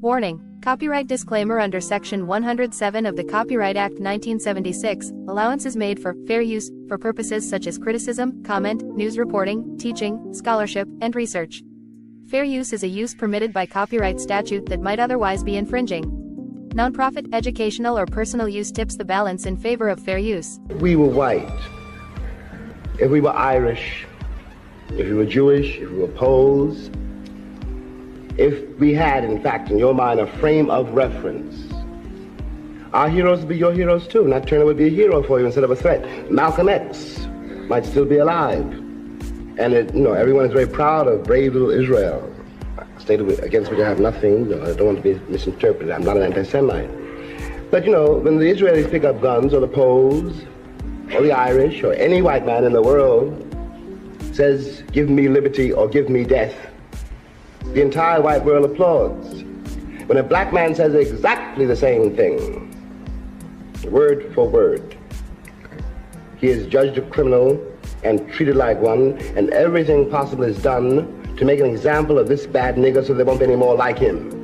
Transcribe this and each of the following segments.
Warning: Copyright disclaimer under Section 107 of the Copyright Act 1976, allowance is made for fair use for purposes such as criticism, comment, news reporting, teaching, scholarship, and research. Fair use is a use permitted by copyright statute that might otherwise be infringing. Nonprofit, educational, or personal use tips the balance in favor of fair use. If we were white, if we were Irish, if we were Jewish, if we were Poles, if we had, in fact, in your mind, a frame of reference, our heroes would be your heroes too. Nat Turner would be a hero for you instead of a threat. Malcolm X might still be alive. And everyone is very proud of brave little Israel, a state against which I have nothing. I don't want to be misinterpreted. I'm not an anti-Semite. But when the Israelis pick up guns, or the Poles, or the Irish, or any white man in the world says, "Give me liberty or give me death," the entire white world applauds. When a black man says exactly the same thing, word for word, he is judged a criminal and treated like one, and everything possible is done to make an example of this bad nigger so there won't be any more like him.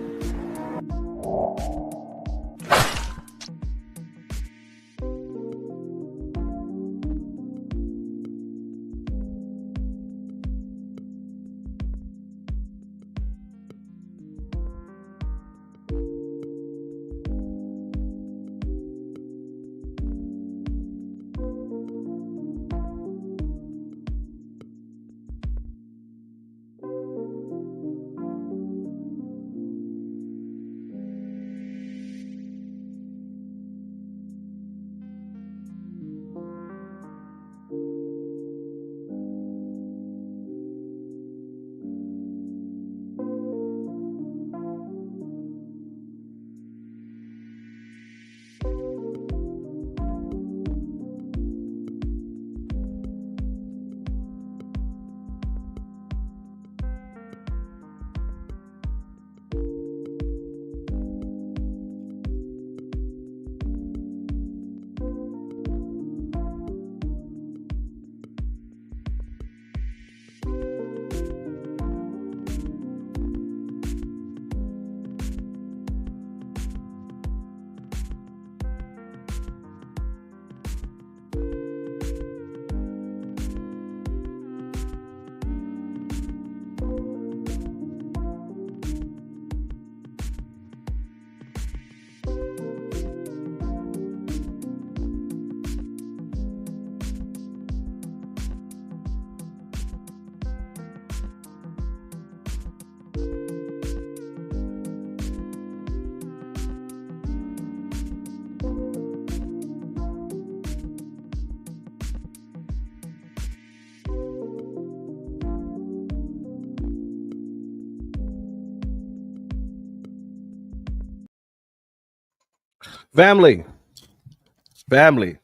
Family,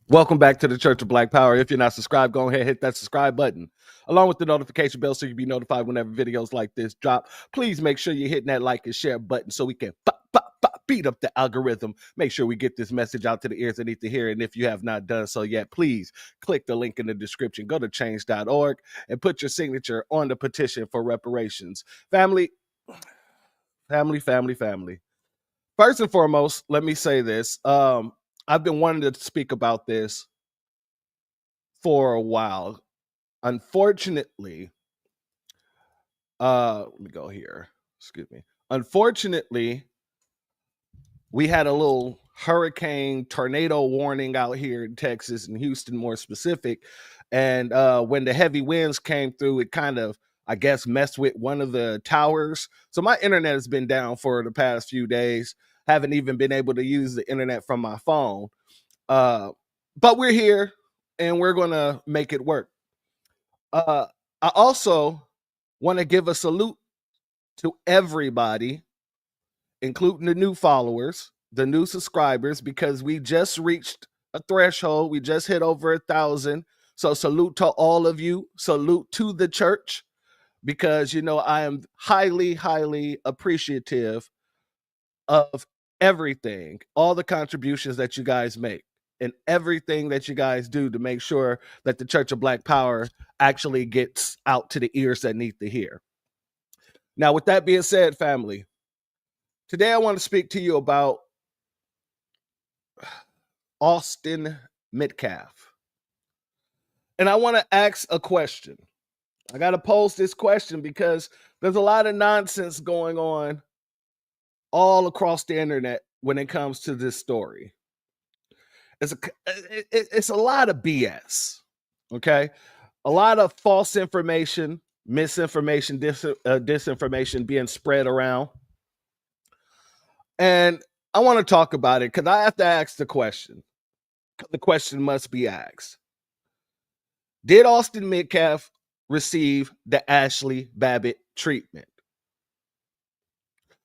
welcome back to the Church of Black Power. If you're not subscribed, go ahead and hit that subscribe button along with the notification bell so you can be notified whenever videos like this drop. Please make sure you're hitting that like and share button so we can beat up the algorithm. Make sure we get this message out to the ears that need to hear. And if you have not done so yet, please click the link in the description. Go to change.org and put your signature on the petition for reparations. Family. First and foremost, let me say this. I've been wanting to speak about this for a while. Unfortunately, let me go here. Excuse me. Unfortunately, we had a little hurricane tornado warning out here in Texas and Houston, more specific. And when the heavy winds came through, it kind of, I guess, messed with one of the towers. So my internet has been down for the past few days. Haven't even been able to use the internet from my phone. But we're here and we're going to make it work. I also want to give a salute to everybody, including the new followers, the new subscribers, because we just reached a threshold. We just hit over 1,000. So salute to all of you. Salute to the church, because, I am highly, highly appreciative of everything, all the contributions that you guys make and everything that you guys do to make sure that the Church of Black Power actually gets out to the ears that need to hear. Now, with that being said, family, Today I want to speak to you about Austin Metcalf. And I want to ask a question. I got to pose this question because there's a lot of nonsense going on all across the internet when it comes to this story. It's a lot of BS, okay? A lot of false information, misinformation, disinformation being spread around. And I want to talk about it because I have to ask the question. The question must be asked. Did Austin Metcalf receive the Ashli Babbitt treatment?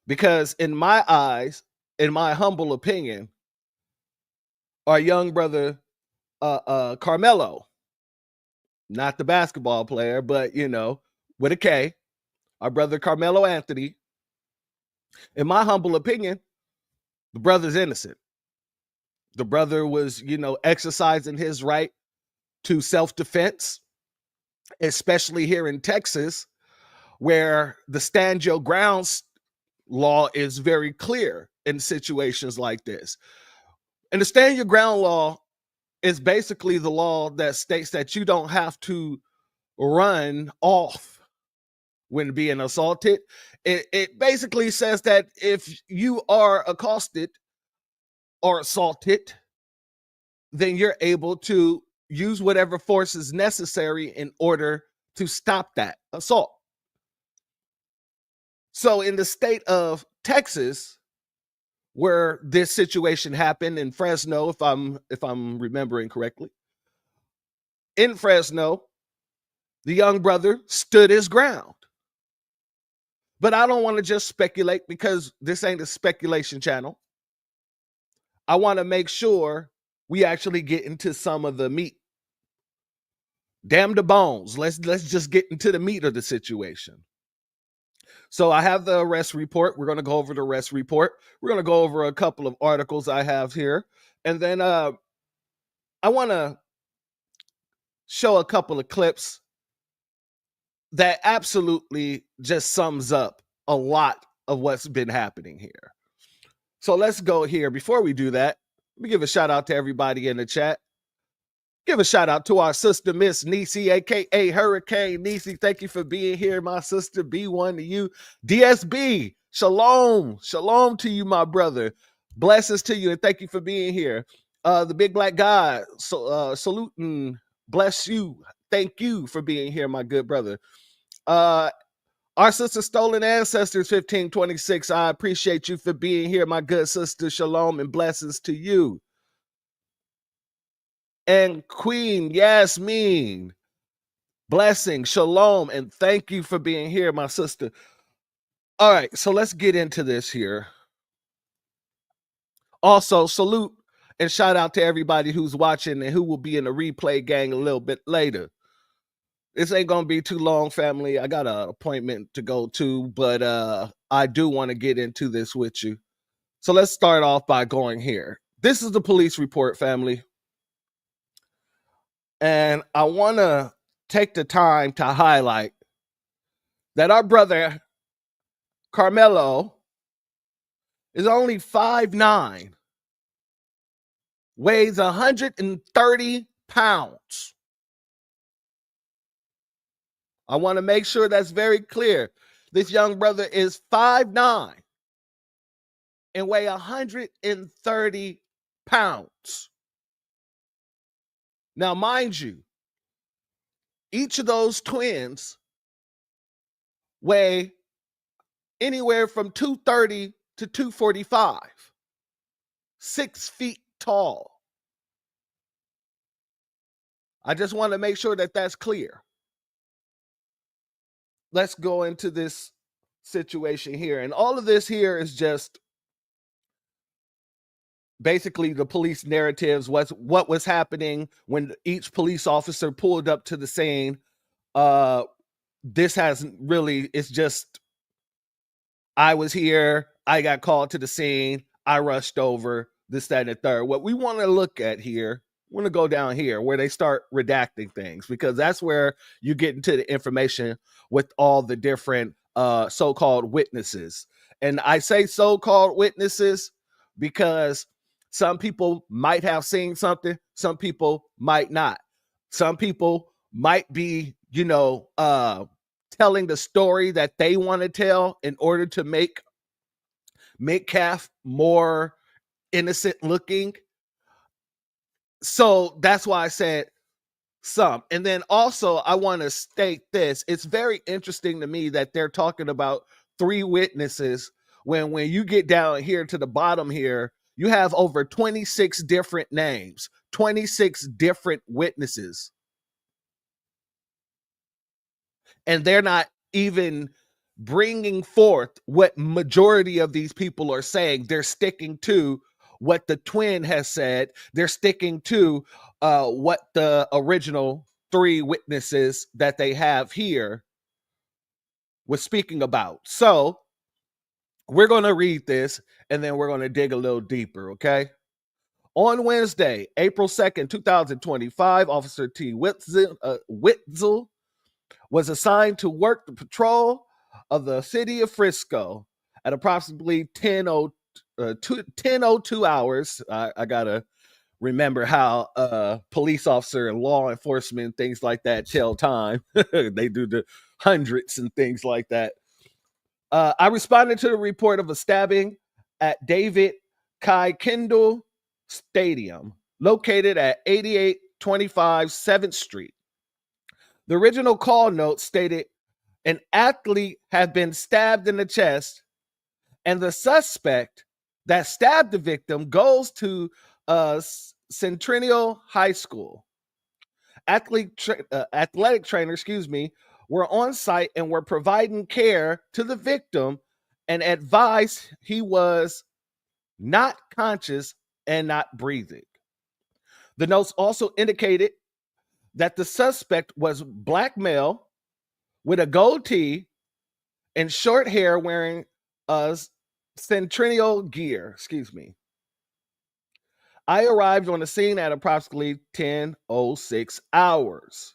Because in my eyes, in my humble opinion, our young brother Carmelo, not the basketball player, but with a K, our brother Carmelo Anthony, in my humble opinion, the brother's innocent. The brother was, exercising his right to self-defense, especially here in Texas, where the stand your grounds law is very clear in situations like this. And the stand your ground law is basically the law that states that you don't have to run off when being assaulted. It basically says that if you are accosted or assaulted, then you're able to use whatever force is necessary in order to stop that assault. So in the state of Texas, where this situation happened in Fresno, if I'm remembering correctly, in Fresno, the young brother stood his ground. But I don't want to just speculate because this ain't a speculation channel. I want to make sure we actually get into some of the meat. Damn the bones. Let's just get into the meat of the situation. So I have the arrest report. We're going to go over the arrest report. We're going to go over a couple of articles I have here. And then I want to show a couple of clips that absolutely just sums up a lot of what's been happening here. So let's go here. Before we do that, let me give a shout out to everybody in the chat. Give a shout out to our sister, Miss Nisi, aka Hurricane Nisi. Thank you for being here, my sister. B1 to you. DSB, shalom. Shalom to you, my brother. Blessings to you, and thank you for being here. The big black guy, saluting, bless you. Thank you for being here, my good brother. Our sister Stolen Ancestors 1526. I appreciate you for being here, my good sister. Shalom and blessings to you. And Queen Yasmin, blessing, shalom, and thank you for being here, my sister. All right, so let's get into this here. Also, salute and shout out to everybody who's watching and who will be in the replay gang a little bit later. This ain't gonna be too long, family. I got an appointment to go to, but I do want to get into this with you. So let's start off by going here. This is the police report, family. And I want to take the time to highlight that our brother Carmelo is only 5'9", weighs 130 pounds. I want to make sure that's very clear. This young brother is 5'9" and weigh 130 pounds. Now, mind you, each of those twins weigh anywhere from 230 to 245, 6 feet tall. I just want to make sure that that's clear. Let's go into this situation here. And all of this here is just basically the police narratives, what was happening when each police officer pulled up to the scene. This hasn't really, it's just, I was here, I got called to the scene, I rushed over, this, that, and the third. What we want to look at here, we're going to go down here where they start redacting things, because that's where you get into the information with all the different so-called witnesses. And I say so-called witnesses because some people might have seen something, some people might not. Some people might be, telling the story that they want to tell in order to make Metcalf more innocent looking. So that's why I said some. And then also, I want to state this. It's very interesting to me that they're talking about 3 witnesses when you get down here to the bottom here, you have over 26 different names, 26 different witnesses. And they're not even bringing forth what majority of these people are saying. They're sticking to what the twin has said. They're sticking to what the original 3 witnesses that they have here was speaking about. So we're going to read this and then we're going to dig a little deeper, okay? On Wednesday, April 2nd, 2025, Officer T. Witzel was assigned to work the patrol of the city of Frisco at approximately 10:02 hours. I got to remember how police officer and law enforcement, things like that, tell time. They do the hundreds and things like that. I responded to the report of a stabbing at David Kai Kendall Stadium, located at 8825 7th Street. The original call note stated an athlete had been stabbed in the chest, and the suspect that stabbed the victim goes to Centennial High School. Athletic trainers, were on site and were providing care to the victim and advised he was not conscious and not breathing. The notes also indicated that the suspect was black male with a goatee and short hair, wearing Centennial gear. I arrived on the scene at approximately 10:06 hours.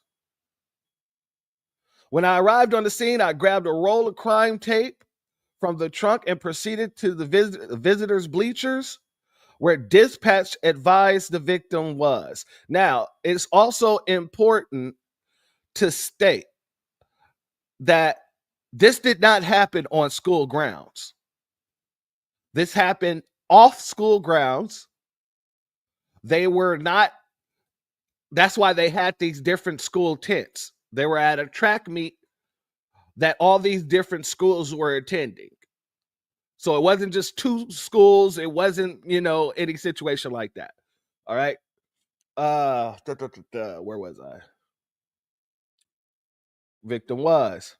When I arrived on the scene, I grabbed a roll of crime tape from the trunk and proceeded to the visitors' bleachers, where dispatch advised the victim was. Now, it's also important to state that this did not happen on school grounds. This happened off school grounds. They were not, that's why they had these different school tents. They were at a track meet that all these different schools were attending. So it wasn't just 2 schools. It wasn't, any situation like that. All right. Where was I? Victim was.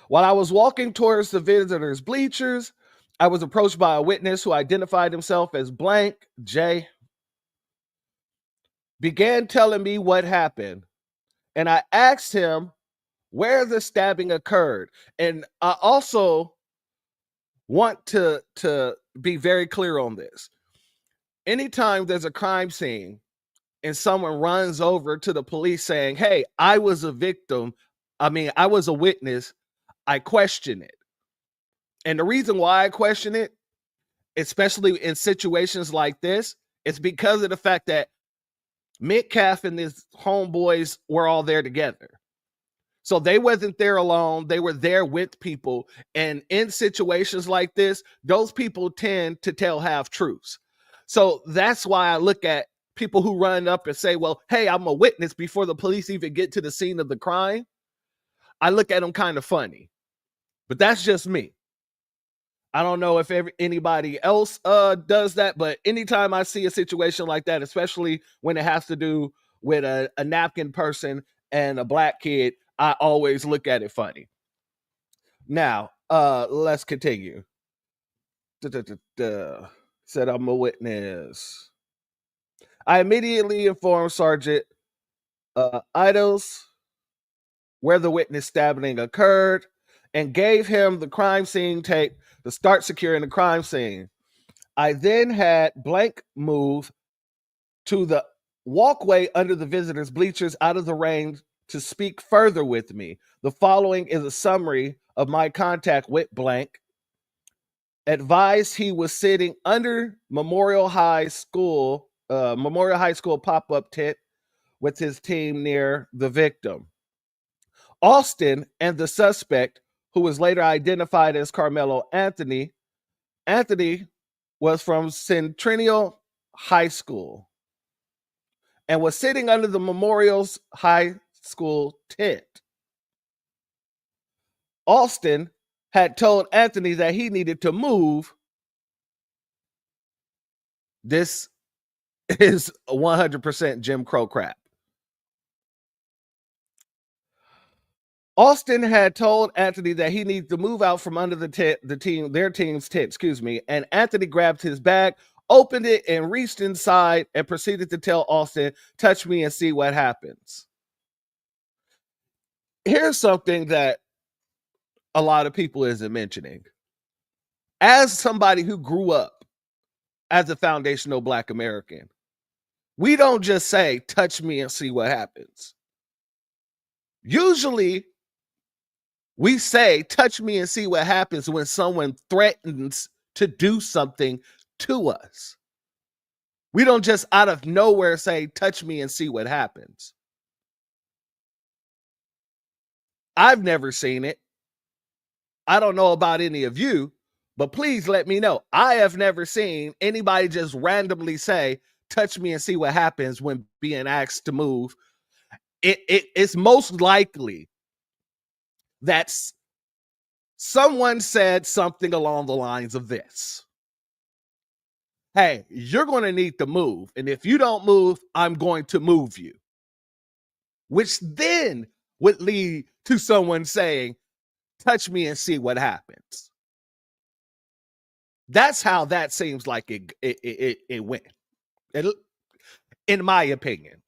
While I was walking towards the visitors' bleachers, I was approached by a witness who identified himself as blank J. Began telling me what happened, and I asked him where the stabbing occurred. And I also want to be very clear on this. Anytime there's a crime scene and someone runs over to the police saying, hey, I was a witness, I question it. And the reason why I question it, especially in situations like this, is because of the fact that Metcalf and his homeboys were all there together. So they wasn't there alone. They were there with people. And in situations like this, those people tend to tell half truths. So that's why I look at people who run up and say, well, hey, I'm a witness before the police even get to the scene of the crime. I look at them kind of funny. But that's just me. I don't know if anybody else does that, but anytime I see a situation like that, especially when it has to do with a napkin person and a black kid, I always look at it funny. Now, let's continue. Said I'm a witness. I immediately informed Sergeant Idols where the witness stabbing occurred and gave him the crime scene tape to start securing the crime scene. I then had blank move to the walkway under the visitors' bleachers out of the rain to speak further with me. The following is a summary of my contact with blank. advised he was sitting under Memorial High School pop-up tent with his team near the victim. Austin and the suspect, who was later identified as Carmelo Anthony was from Centennial High School and was sitting under the Memorial's high school tent. Austin had told Anthony that he needed to move. This is 100% Jim Crow crap. Austin had told Anthony that he needed to move out from under their team's tent, and Anthony grabbed his bag, opened it, and reached inside and proceeded to tell Austin, "Touch me and see what happens." Here's something that a lot of people isn't mentioning. As somebody who grew up as a foundational Black American, we don't just say, "Touch me and see what happens." Usually, we say, "Touch me and see what happens" when someone threatens to do something to us. We don't just out of nowhere say, "Touch me and see what happens." I've never seen it. I don't know about any of you, but please let me know. I have never seen anybody just randomly say, "Touch me and see what happens" when being asked to move. It's most likely that someone said something along the lines of this: "Hey, you're going to need to move. And if you don't move, I'm going to move you." Which then would lead to someone saying, "Touch me and see what happens." That's how that seems like it went, in my opinion.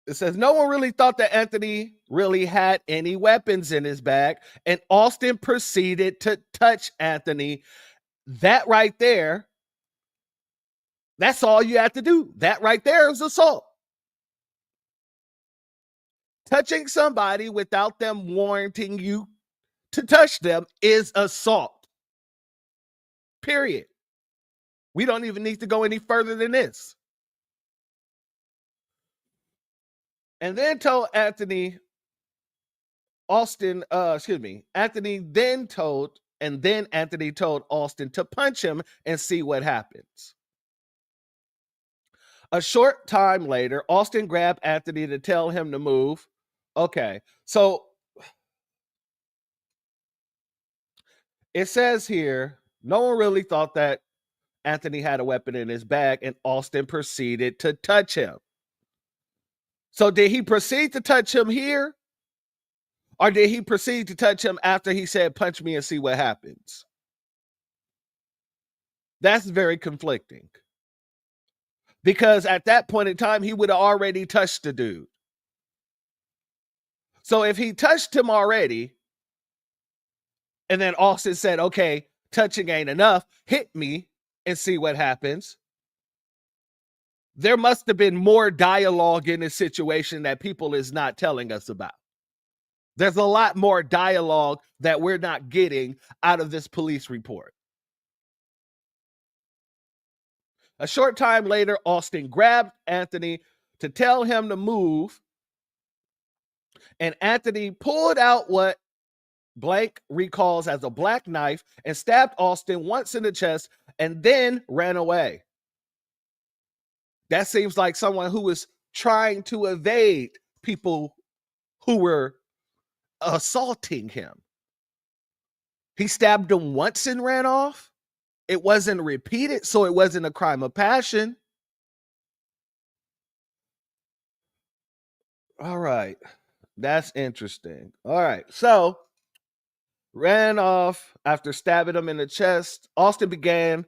It says no one really thought that Anthony really had any weapons in his bag, and Austin proceeded to touch Anthony. That right there, that's all you have to do. That right there is assault. Touching somebody without them warranting you to touch them is assault. Period. We don't even need to go any further than this. And then told Anthony, Anthony then told Austin to punch him and see what happens. A short time later, Austin grabbed Anthony to tell him to move. Okay, so it says here, no one really thought that Anthony had a weapon in his bag, and Austin proceeded to touch him. So did he proceed to touch him here? Or did he proceed to touch him after he said, "Punch me and see what happens"? That's very conflicting. Because at that point in time, he would have already touched the dude. So if he touched him already, and then Austin said, "Okay, touching ain't enough, hit me and see what happens," there must have been more dialogue in this situation that people is not telling us about. There's a lot more dialogue that we're not getting out of this police report. A short time later, Austin grabbed Anthony to tell him to move, and Anthony pulled out what Blank recalls as a black knife and stabbed Austin once in the chest and then ran away. That seems like someone who was trying to evade people who were assaulting him. He stabbed him once and ran off. It wasn't repeated, so it wasn't a crime of passion. All right. That's interesting. All right. So, ran off after stabbing him in the chest. Austin began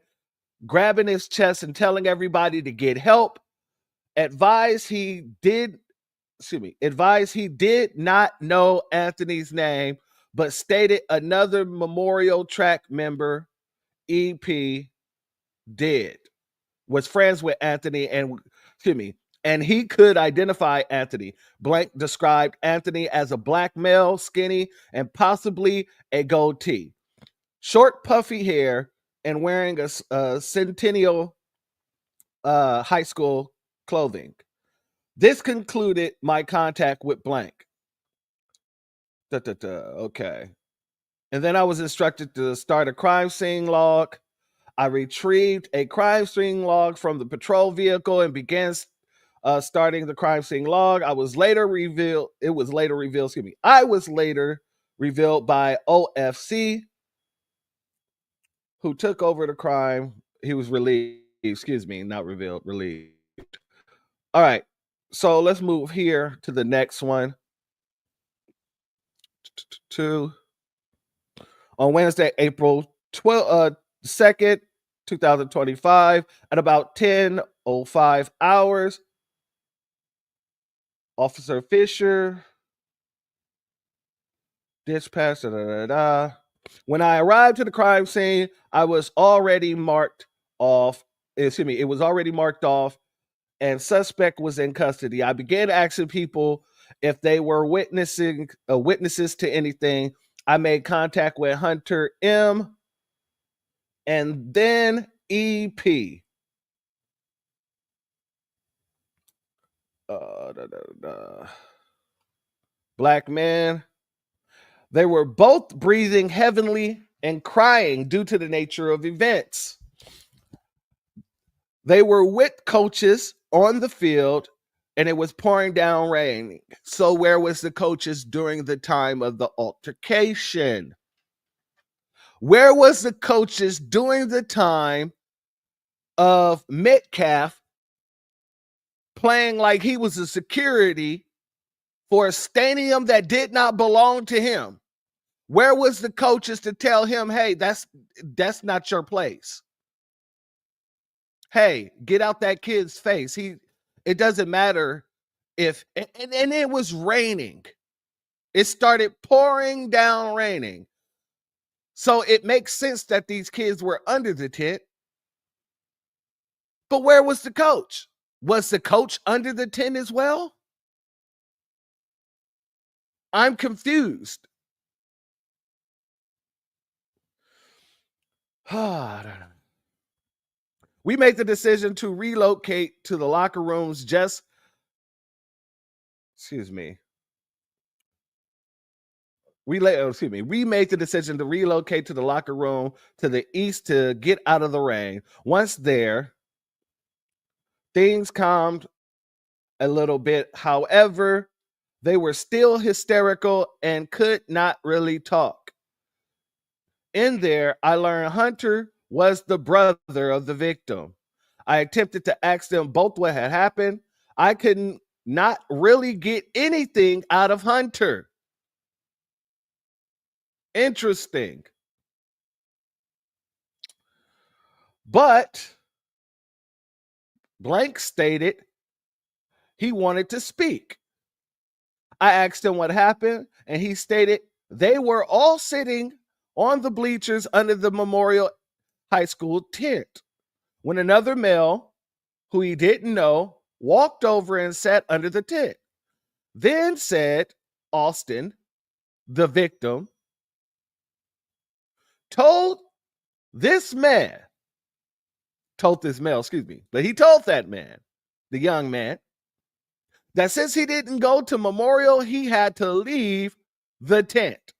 grabbing his chest and telling everybody to get help. Advised he did not know Anthony's name, but stated another Memorial Track member, EP, was friends with Anthony and he could identify Anthony. Blank described Anthony as a black male, skinny, and possibly a goatee. short, puffy hair, and wearing a Centennial high school clothing. This concluded my contact with blank. Okay. And then I was instructed to start a crime scene log. I retrieved a crime scene log from the patrol vehicle and began starting the crime scene log. I was later revealed. I was later revealed by OFC, who took over the crime. He was relieved. Excuse me, not revealed, relieved. All right. So let's move here to the next one. On Wednesday, April 2nd, 2025, at about 10:05 hours, Officer Fisher dispatched. When I arrived to the crime scene, I was already marked off. Excuse me, it was already marked off, and suspect was in custody. I began asking people if they were witnesses to anything. I made contact with Hunter M. and then EP. Black man. They were both breathing heavily and crying due to the nature of events. They were with coaches on the field and it was pouring down rain. So where was the coaches during the time of the altercation? Where was the coaches during the time of Metcalf playing like he was a security for a stadium that did not belong to him? Where was the coaches to tell him, hey, that's not your place? Hey, get out that kid's face. It doesn't matter if and it was raining. It started pouring down raining. So it makes sense that these kids were under the tent. But where was the coach? Was the coach under the tent as well? I'm confused. We made the decision to relocate to the locker rooms we made the decision to relocate to the locker room to the east to get out of the rain. Once there, things calmed a little bit. However, they were still hysterical and could not really talk. In there, I learned Hunter was the brother of the victim. I attempted to ask them both what had happened. I could not really get anything out of Hunter. Interesting. But Blank stated he wanted to speak. I asked him what happened, and he stated they were all sitting on the bleachers under the Memorial High School tent when another male, who he didn't know, walked over and sat under the tent. Then said Austin, the victim, told this male, but he told that man, the young man, that since he didn't go to Memorial, he had to leave the tent.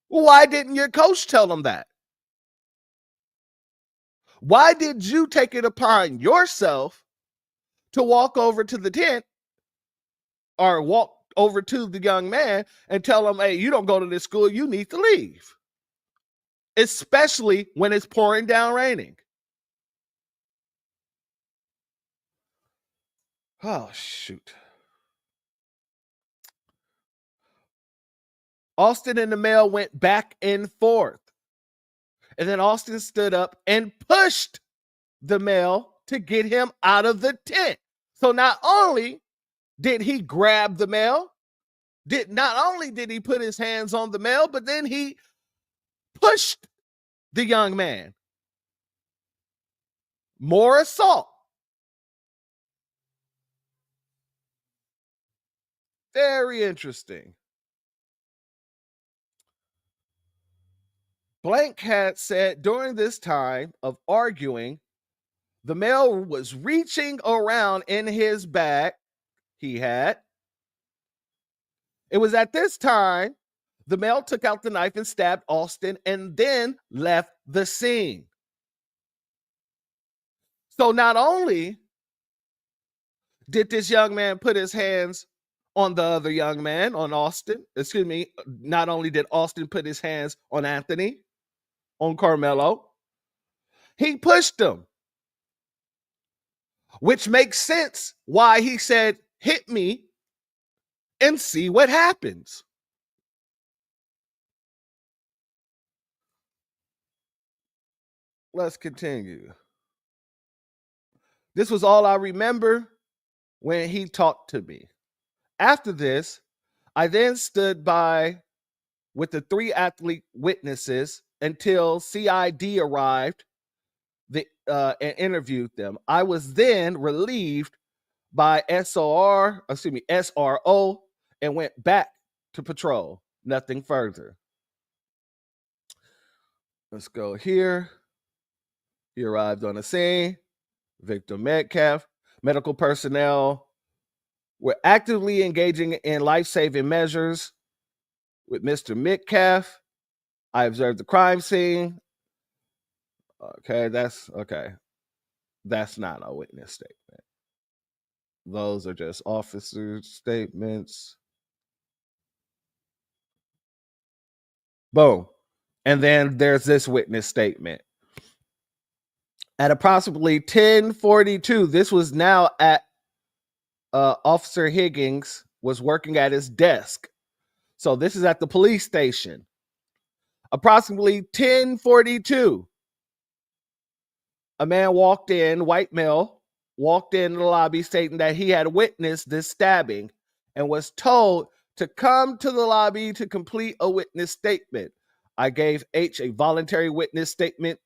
Why didn't your coach tell him that? Why did you take it upon yourself to walk over to the tent or walk over to the young man and tell him, hey, you don't go to this school, you need to leave? Especially when it's pouring down raining. Oh, shoot. Austin and the male went back and forth. And then Austin stood up and pushed the male to get him out of the tent. So not only did he grab the male, not only did he put his hands on the male, but then he pushed the young man. More assault. Very interesting. Blank had said during this time of arguing, the male was reaching around in his bag he had. It was at this time the male took out the knife and stabbed Austin and then left the scene. So not only did this young man put his hands on the other young man, on Austin, not only did Austin put his hands on Anthony, on Carmelo, he pushed him, which makes sense why he said, hit me and see what happens. Let's continue. This was all I remember when he talked to me. After this, I then stood by with the 3 athlete witnesses until CID arrived and interviewed them. I was then relieved by SRO, and went back to patrol. Nothing further. Let's go here. He arrived on the scene. Victim Metcalf. Medical personnel were actively engaging in life-saving measures with Mr. Metcalf. I observed the crime scene. Okay, that's not a witness statement. Those are just officer statements. Boom. And then there's this witness statement. At approximately 10:42, this was now at Officer Higgins was working at his desk. So this is at the police station. Approximately 10:42, a man walked in, white male, walked in the lobby stating that he had witnessed this stabbing and was told to come to the lobby to complete a witness statement. I gave H a voluntary witness statement,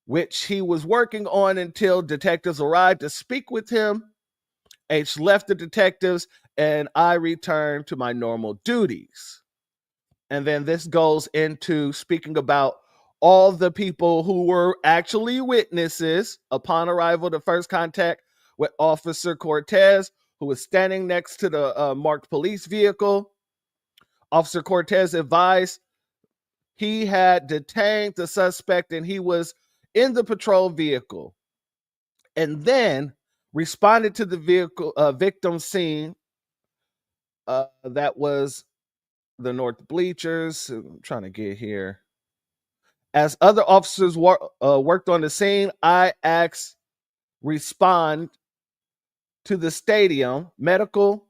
which he was working on until detectives arrived to speak with him. H left the detectives and I returned to my normal duties. And then this goes into speaking about all the people who were actually witnesses upon arrival to first contact with Officer Cortez, who was standing next to the marked police vehicle. Officer Cortez advised he had detained the suspect and he was in the patrol vehicle, and then responded to the vehicle victim scene. That was the north bleachers. I'm trying to get here. As other officers worked on the scene, I asked respond to the stadium medical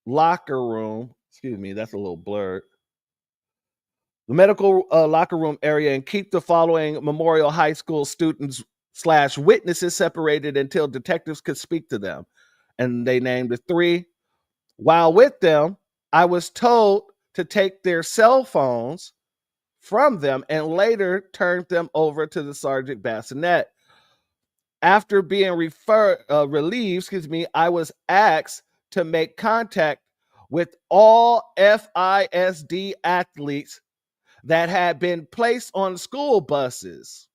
locker room. Excuse me, that's a little blurred. The medical locker room area and keep the following Memorial High School students / witnesses separated until detectives could speak to them. And they named the 3. While with them, I was told to take their cell phones from them and later turned them over to the Sergeant Bassinet. After being relieved, I was asked to make contact with all FISD athletes that had been placed on school buses.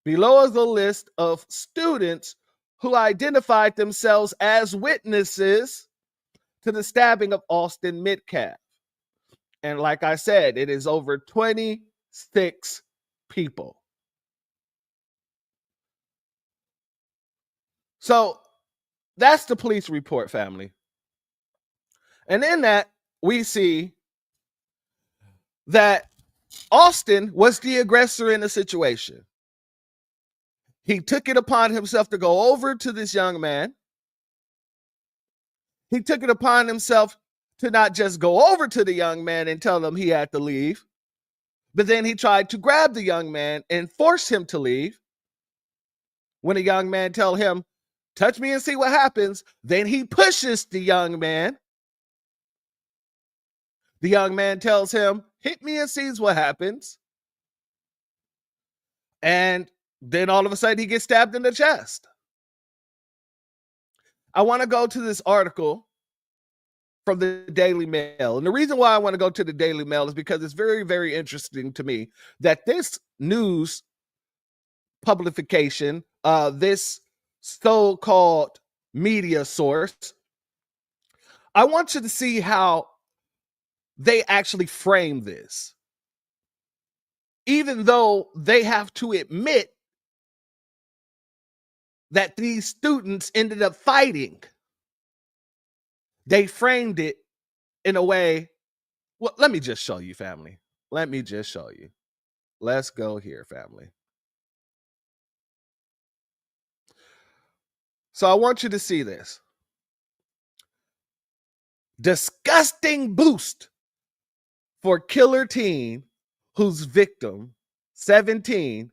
Below is a list of students who identified themselves as witnesses to the stabbing of Austin Metcalf. And like I said, it is over 26 people. So that's the police report, family. And in that, we see that Austin was the aggressor in the situation. He took it upon himself to go over to this young man. He took it upon himself to not just go over to the young man and tell him he had to leave, but then he tried to grab the young man and force him to leave. When the young man tells him, touch me and see what happens, then he pushes the young man. The young man tells him, hit me and sees what happens. And then all of a sudden he gets stabbed in the chest. I want to go to this article from the Daily Mail. And the reason why I want to go to the Daily Mail is because it's very, very interesting to me that this news publication, this so-called media source, I want you to see how they actually frame this. Even though they have to admit that these students ended up fighting, they framed it in a way. Well, let me just show you, family. Let me just show you. Let's go here, family. So I want you to see this. Disgusting boost for killer teen whose victim, 17,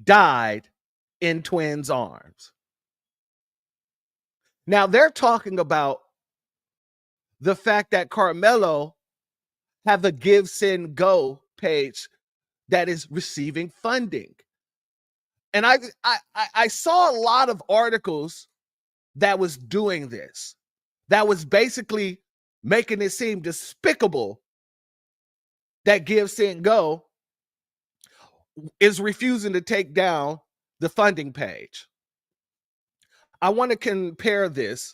died in twins' arms. Now they're talking about the fact that Carmelo have a Give, Send, Go page that is receiving funding. And I saw a lot of articles that was doing this, that was basically making it seem despicable that Give, Send, Go is refusing to take down the funding page. I want to compare this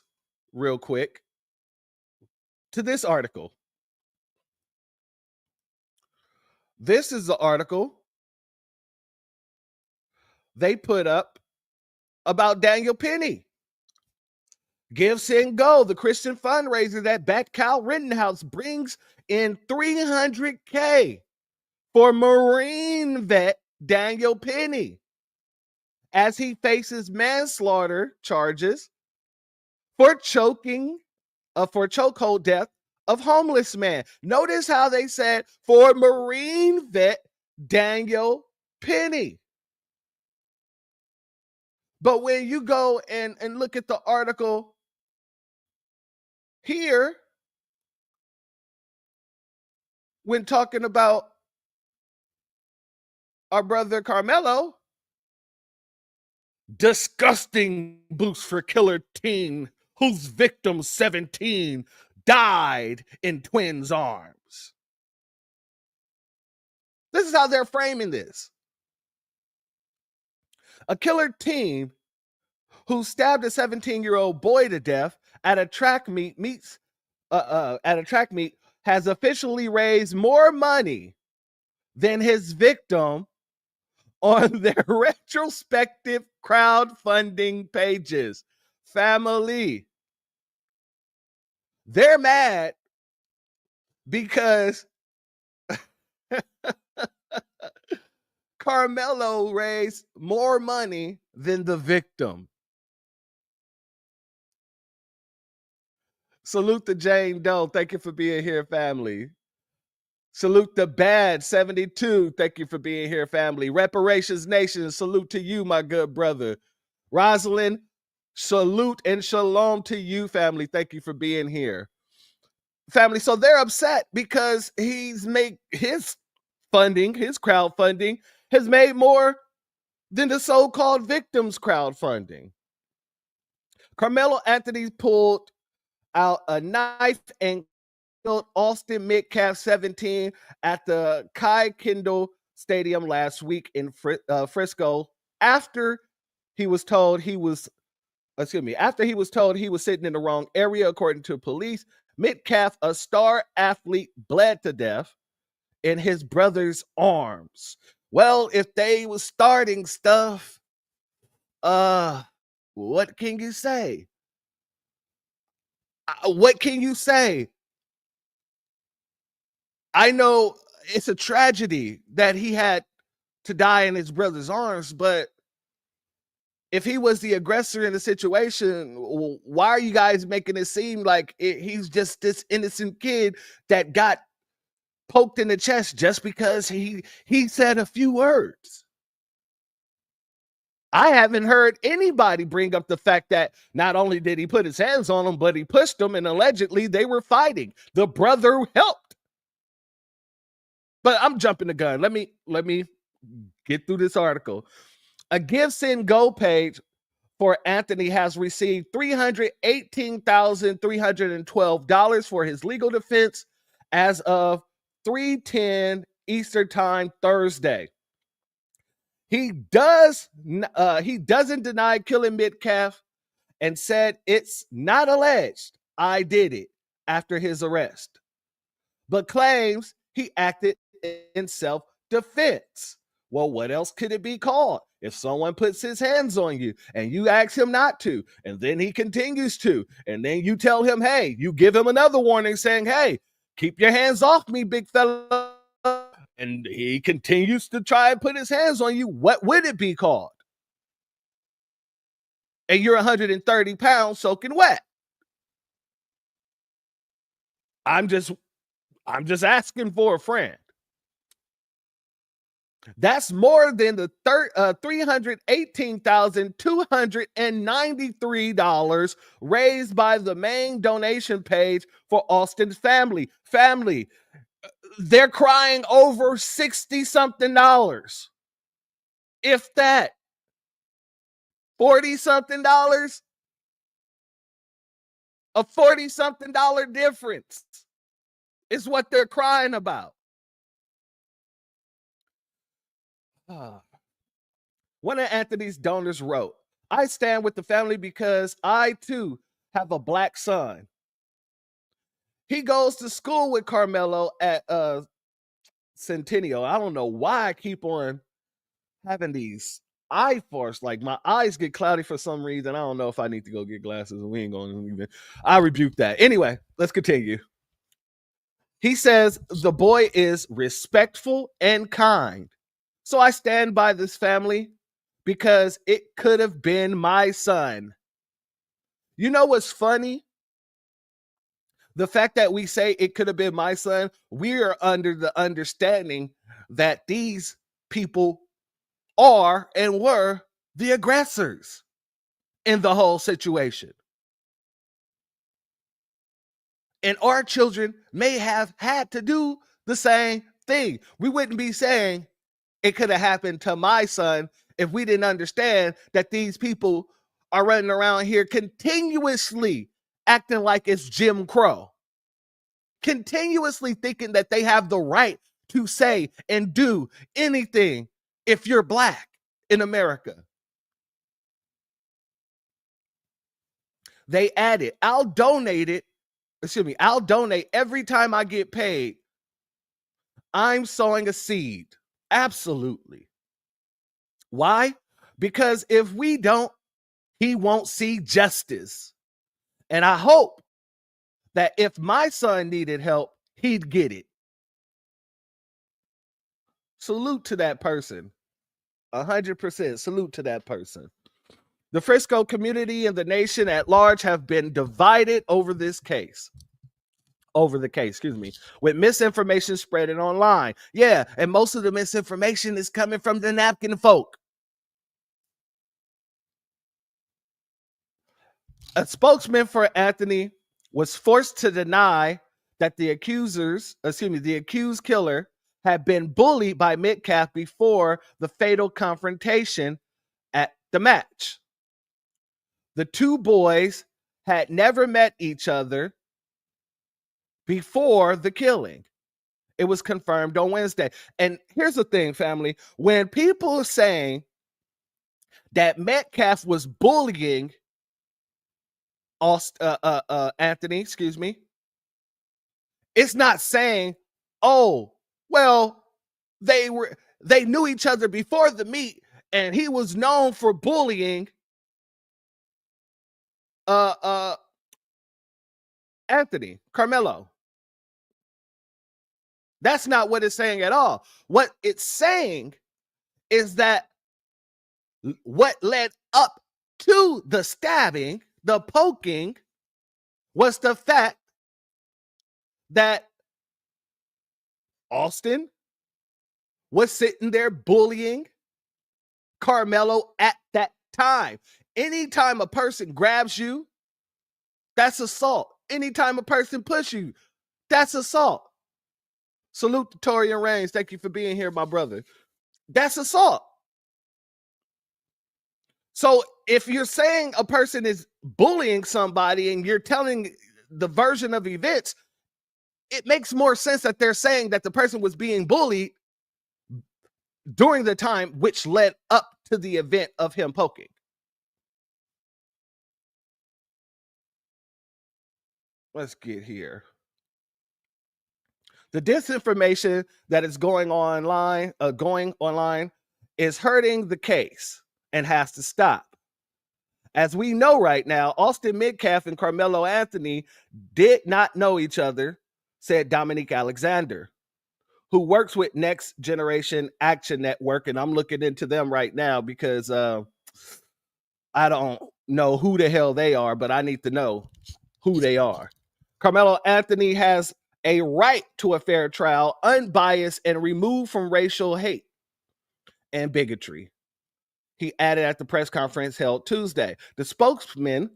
real quick to this article. This is the article they put up about Daniel Penny. Give, Send, Go, the Christian fundraiser that backed Kyle Rittenhouse, brings in $300K for Marine vet Daniel Penny as he faces manslaughter charges for chokehold death of homeless man. Notice how they said for Marine vet Daniel Penny. But when you go and look at the article here, when talking about our brother Carmelo, disgusting boost for killer teen whose victim, 17, died in twins' arms. This is how they're framing this. A killer teen who stabbed a 17-year-old boy to death at a track meet has officially raised more money than his victim on their retrospective crowdfunding pages. Family, they're mad because Carmelo raised more money than the victim. Salute to Jane Doe. Thank you for being here, family. Salute the Bad 72. Thank you for being here, family. Reparations Nation. Salute to you, my good brother. Rosalind, salute and shalom to you, family. Thank you for being here. Family, so they're upset because he's made his crowdfunding has made more than the so-called victims crowdfunding. Carmelo Anthony pulled out a knife and killed Austin Metcalf, 17, at the Kai Kendall Stadium last week in Frisco after he was told he was sitting in the wrong area, according to police. Metcalf, a star athlete, bled to death in his brother's arms. Well, if they was starting stuff, what can you say? What can you say? I know it's a tragedy that he had to die in his brother's arms, but if he was the aggressor in the situation, why are you guys making it seem like he's just this innocent kid that got poked in the chest just because he said a few words? I haven't heard anybody bring up the fact that not only did he put his hands on him, but he pushed him, and allegedly they were fighting. The brother helped. But I'm jumping the gun. Let me get through this article. A Give, Send, Go page for Anthony has received $318,312 for his legal defense as of 3:10 Eastern Time Thursday. He doesn't deny killing Metcalf and said it's not alleged I did it after his arrest, but claims he acted in self-defense. Well, what else could it be called? If someone puts his hands on you and you ask him not to, and then he continues to, and then you tell him, hey, you give him another warning saying, hey, keep your hands off me, big fella, and he continues to try and put his hands on you, what would it be called? And you're 130 pounds soaking wet. I'm just asking for a friend. That's more than the $318,293 raised by the main donation page for Austin's family. They're crying over $60-something. If that. $40-something. A $40-something difference is what they're crying about. One of Anthony's donors wrote, I stand with the family because I too have a black son. He goes to school with Carmelo at Centennial. I don't know why I keep on having these eye force. Like my eyes get cloudy for some reason. I don't know if I need to go get glasses. We ain't going to even. I rebuke that. Anyway, let's continue. He says the boy is respectful and kind. So I stand by this family because it could have been my son. You know what's funny? The fact that we say it could have been my son, we are under the understanding that these people are and were the aggressors in the whole situation. And our children may have had to do the same thing. We wouldn't be saying it could have happened to my son if we didn't understand that these people are running around here continuously acting like it's Jim Crow, continuously thinking that they have the right to say and do anything if you're black in America. They added, I'll donate every time I get paid. I'm sowing a seed. Absolutely. Why? Because if we don't, he won't see justice. And I hope that if my son needed help, he'd get it. Salute to that person. 100% salute to that person. The Frisco community and the nation at large have been divided over the case, with misinformation spreading online. Yeah, and most of the misinformation is coming from the napkin folk. A spokesman for Anthony was forced to deny that the accused killer had been bullied by Metcalf before the fatal confrontation at the match. The two boys had never met each other before the killing. It was confirmed on Wednesday. And here's the thing, family. When people are saying that Metcalf was bullying Anthony, it's not saying, oh, well, they knew each other before the meet and he was known for bullying Anthony, Carmelo. That's not what it's saying at all. What it's saying is that what led up to the stabbing, the poking, was the fact that Austin was sitting there bullying Carmelo at that time. Anytime a person grabs you, that's assault. Anytime a person pushes you, that's assault. Salute to Torian Reigns. Thank you for being here, my brother. That's assault. So if you're saying a person is bullying somebody and you're telling the version of events, it makes more sense that they're saying that the person was being bullied during the time which led up to the event of him poking. Let's get here. The disinformation that is going online is hurting the case and has to stop. As we know right now, Austin Metcalf and Carmelo Anthony did not know each other, said Dominique Alexander, who works with Next Generation Action Network. And I'm looking into them right now because I don't know who the hell they are, but I need to know who they are. Carmelo Anthony has a right to a fair trial, unbiased, and removed from racial hate and bigotry, he added at the press conference held Tuesday. The spokesman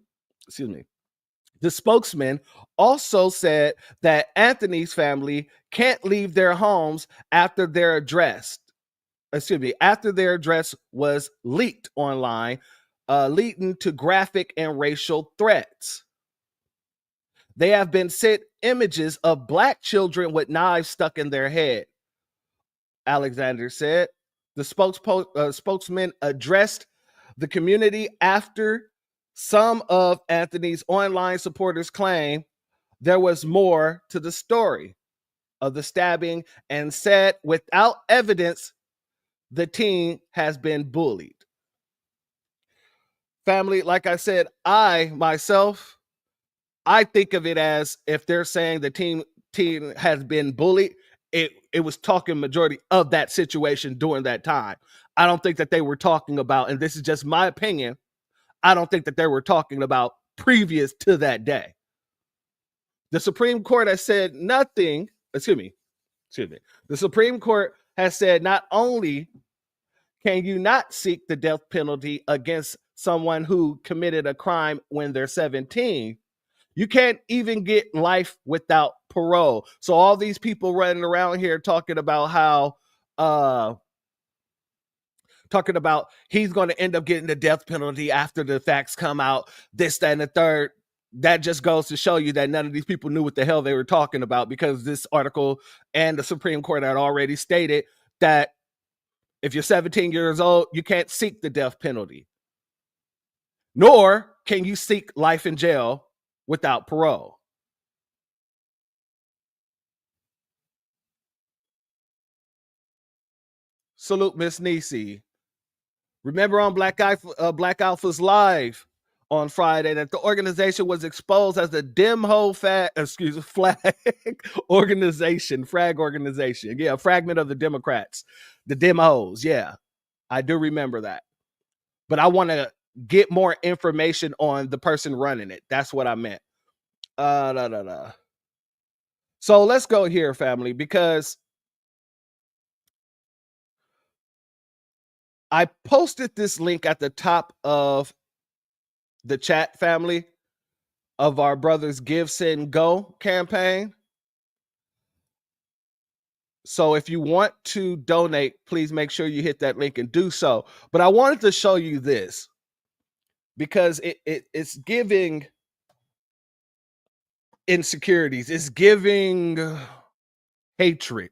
also said that Anthony's family can't leave their homes after their address was leaked online, leading to graphic and racial threats. They have been sent images of Black children with knives stuck in their head, Alexander said. The spokesman addressed the community after some of Anthony's online supporters claim there was more to the story of the stabbing and said without evidence, the teen has been bullied. Family, like I said, I think of it as if they're saying the teen has been bullied, it was talking majority of that situation during that time. I don't think that they were talking about, and this is just my opinion, I don't think that they were talking about previous to that day. The Supreme Court has said nothing, The Supreme Court has said not only can you not seek the death penalty against someone who committed a crime when they're 17, you can't even get life without parole. So all these people running around here talking about how he's going to end up getting the death penalty after the facts come out, this, that, and the third. That just goes to show you that none of these people knew what the hell they were talking about, because this article and the Supreme Court had already stated that if you're 17 years old, you can't seek the death penalty, nor can you seek life in jail without parole. Salute Miss Nisi. Remember on Black Alpha's Live on Friday that the organization was exposed as the flag organization, frag organization. Yeah, a fragment of the Democrats, the Demos. Yeah, I do remember that. But I want to get more information on the person running it. That's what I meant. So let's go here, family, because I posted this link at the top of the chat, family, of our Brothers Give, Send, Go campaign. So if you want to donate, please make sure you hit that link and do so. But I wanted to show you this because it's giving insecurities. It's giving hatred.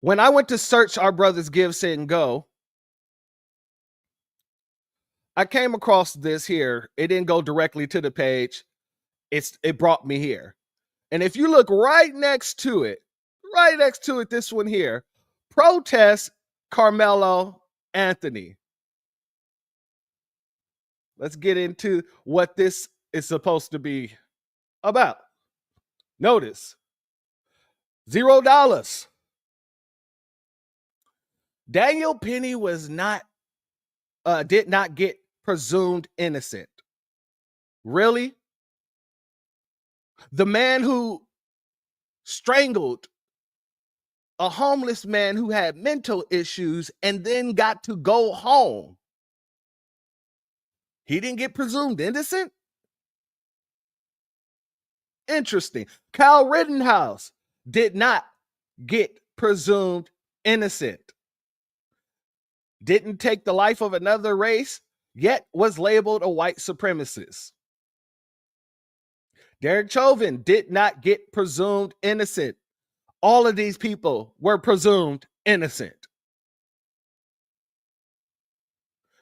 When I went to search our Brothers Give, Send, Go, I came across this here. It didn't go directly to the page. It brought me here. And if you look right next to it, this one here, protest Carmelo Anthony. Let's get into what this is supposed to be about. Notice, $0. Daniel Penny did not get presumed innocent. Really? The man who strangled a homeless man who had mental issues and then got to go home, he didn't get presumed innocent? Interesting. Kyle Rittenhouse did not get presumed innocent. didn't take the life of another race, yet was labeled a white supremacist. Derek Chauvin did not get presumed innocent. All of these people were presumed innocent.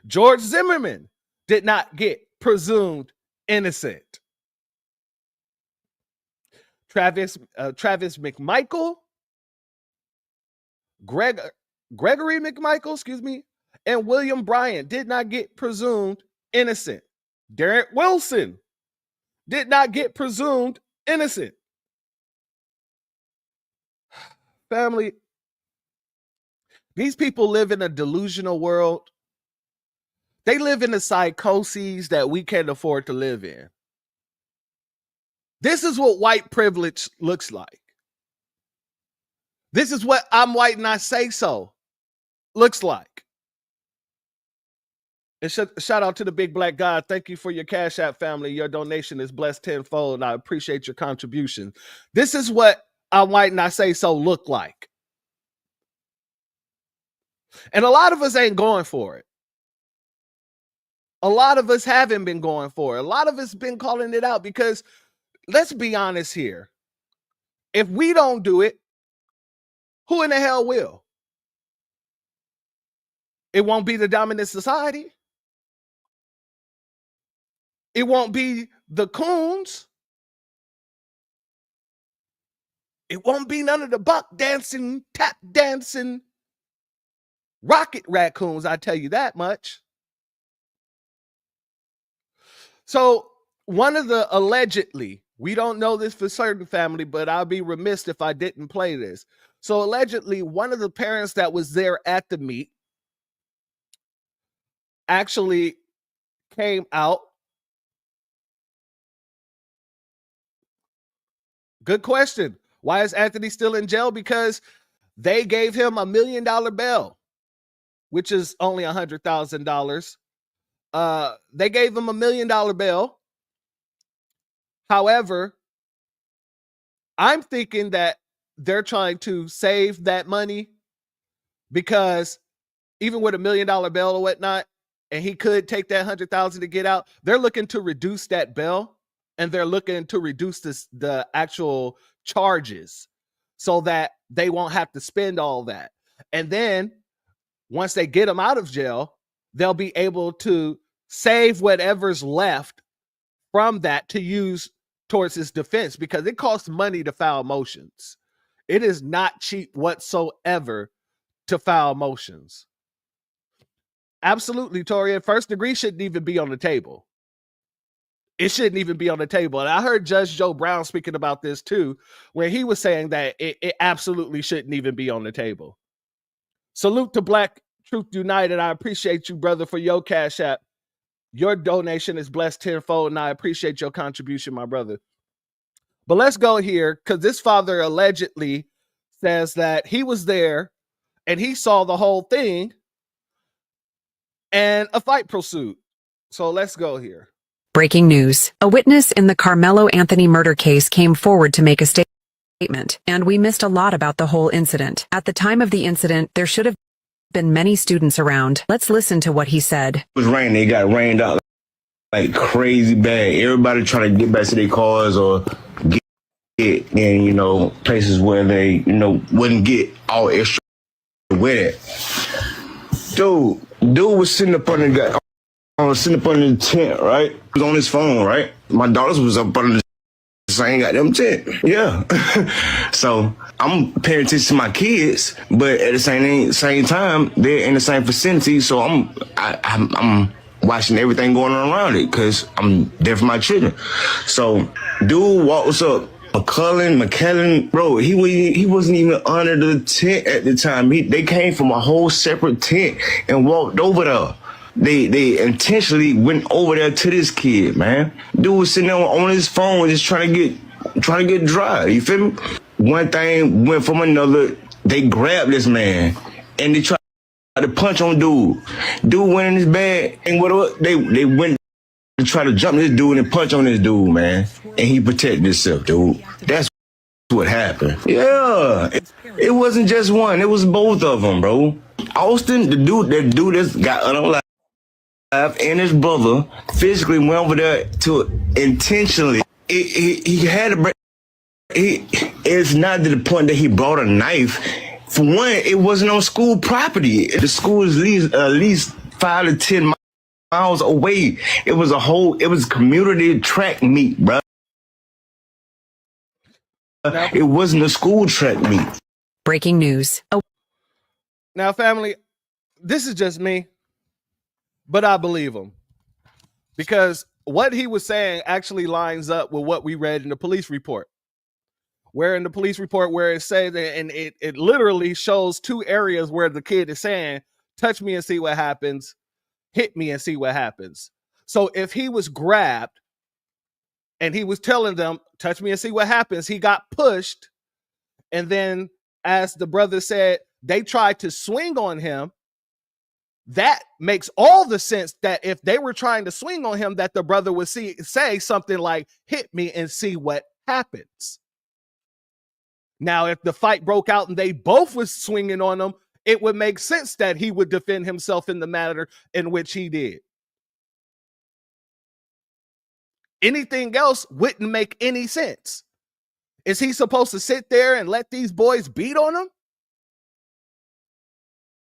George Zimmerman did not get presumed innocent. Travis McMichael, Gregory McMichael, and William Bryant did not get presumed innocent. Derek Wilson did not get presumed innocent. Family, these people live in a delusional world. They live in the psychoses that we can't afford to live in. This is what white privilege looks like. This is what I'm white and I say so looks like. And shout out to the big black God. Thank you for your Cash App, family. Your donation is blessed tenfold. I appreciate your contribution. This is what I'm white and I say so look like. And a lot of us ain't going for it. A lot of us haven't been going for it. A lot of us been calling it out because let's be honest here. If we don't do it, who in the hell will? It won't be the dominant society. It won't be the coons. It won't be none of the buck dancing, tap dancing, rocket raccoons, I tell you that much. So one of the allegedly, we don't know this for certain, family, but I'll be remiss if I didn't play this. So allegedly, one of the parents that was there at the meet actually came out. Good question. Why is Anthony still in jail? Because they gave him $1 million bail, which is only $100,000. They gave him $1 million bail. However, I'm thinking that they're trying to save that money because even with $1 million bail or whatnot, and he could take that 100,000 to get out, they're looking to reduce that bail and they're looking to reduce the actual charges so that they won't have to spend all that. And then once they get him out of jail, they'll be able to save whatever's left from that to use towards his defense because it costs money to file motions. It is not cheap whatsoever to file motions. Absolutely, Tori. First degree shouldn't even be on the table. It shouldn't even be on the table. And I heard Judge Joe Brown speaking about this too, where he was saying that it absolutely shouldn't even be on the table. Salute to Black Truth United. I appreciate you, brother, for your Cash App. Your donation is blessed tenfold, and I appreciate your contribution, my brother. But let's go here, because this father allegedly says that he was there and he saw the whole thing and a fight pursued. So let's go here. Breaking news. A witness in the Carmelo Anthony murder case came forward to make a statement, and we missed a lot about the whole incident. At the time of the incident, there should have been many students around. Let's listen to what he said. It was raining. They got rained out like crazy bad. Everybody trying to get back to their cars or get in, places where they, wouldn't get all extra with it. Dude was sitting up on the tent, right? He was on his phone, right? My daughters was up under the same goddamn tent. Yeah. So I'm paying attention to my kids, but at the same time, they're in the same vicinity. So I'm watching everything going on around it because I'm there for my children. So dude walks up. McKellen, bro, he wasn't even under the tent at the time. They came from a whole separate tent and walked over there. They intentionally went over there to this kid, man. Dude was sitting there on his phone just trying to get dry. You feel me? One thing went from another. They grabbed this man and they tried to punch on dude. Dude went in his bag and whatever. They went to try to jump this dude and punch on this dude, man. And he protected himself, dude. That's what happened. Yeah. It wasn't just one. It was both of them, bro. Austin, the dude that's got unalive, and his brother physically went over there to intentionally. He had to break. It's not to the point that he brought a knife. For one, it wasn't on school property. The school is at least 5 to 10 miles away. It was community track meet, bro. It wasn't a school track meet. Breaking news. Now, family, this is just me, but I believe him because what he was saying actually lines up with what we read in the police report. Where in the police report where it says, and it literally shows 2 areas where the kid is saying, touch me and see what happens, hit me and see what happens. So if he was grabbed and he was telling them, touch me and see what happens, he got pushed. And then, as the brother said, they tried to swing on him. That makes all the sense that if they were trying to swing on him, that the brother would say something like, hit me and see what happens. Now, if the fight broke out and they both was swinging on him, it would make sense that he would defend himself in the manner in which he did. Anything else wouldn't make any sense. Is he supposed to sit there and let these boys beat on him?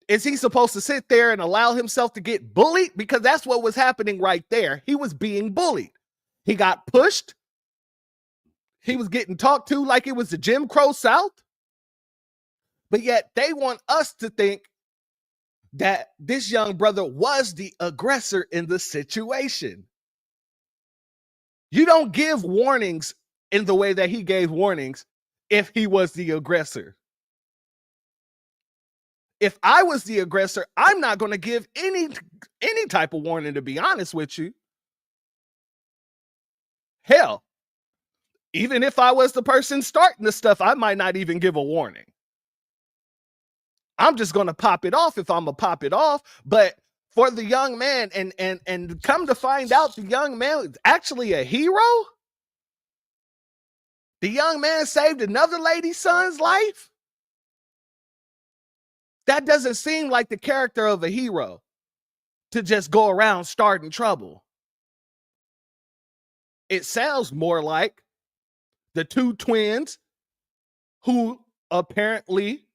Is he supposed to sit there and allow himself to get bullied? Because that's what was happening right there. He was being bullied. He got pushed. He was getting talked to like it was the Jim Crow South. But yet they want us to think that this young brother was the aggressor in the situation. You don't give warnings in the way that he gave warnings if he was the aggressor. If I was the aggressor, I'm not going to give any type of warning, to be honest with you. Hell, even if I was the person starting the stuff, I might not even give a warning. I'm just going to pop it off if I'm going to pop it off. But for the young man, and come to find out, the young man was actually a hero. The young man saved another lady's son's life. That doesn't seem like the character of a hero to just go around starting trouble. It sounds more like the 2 twins who apparently,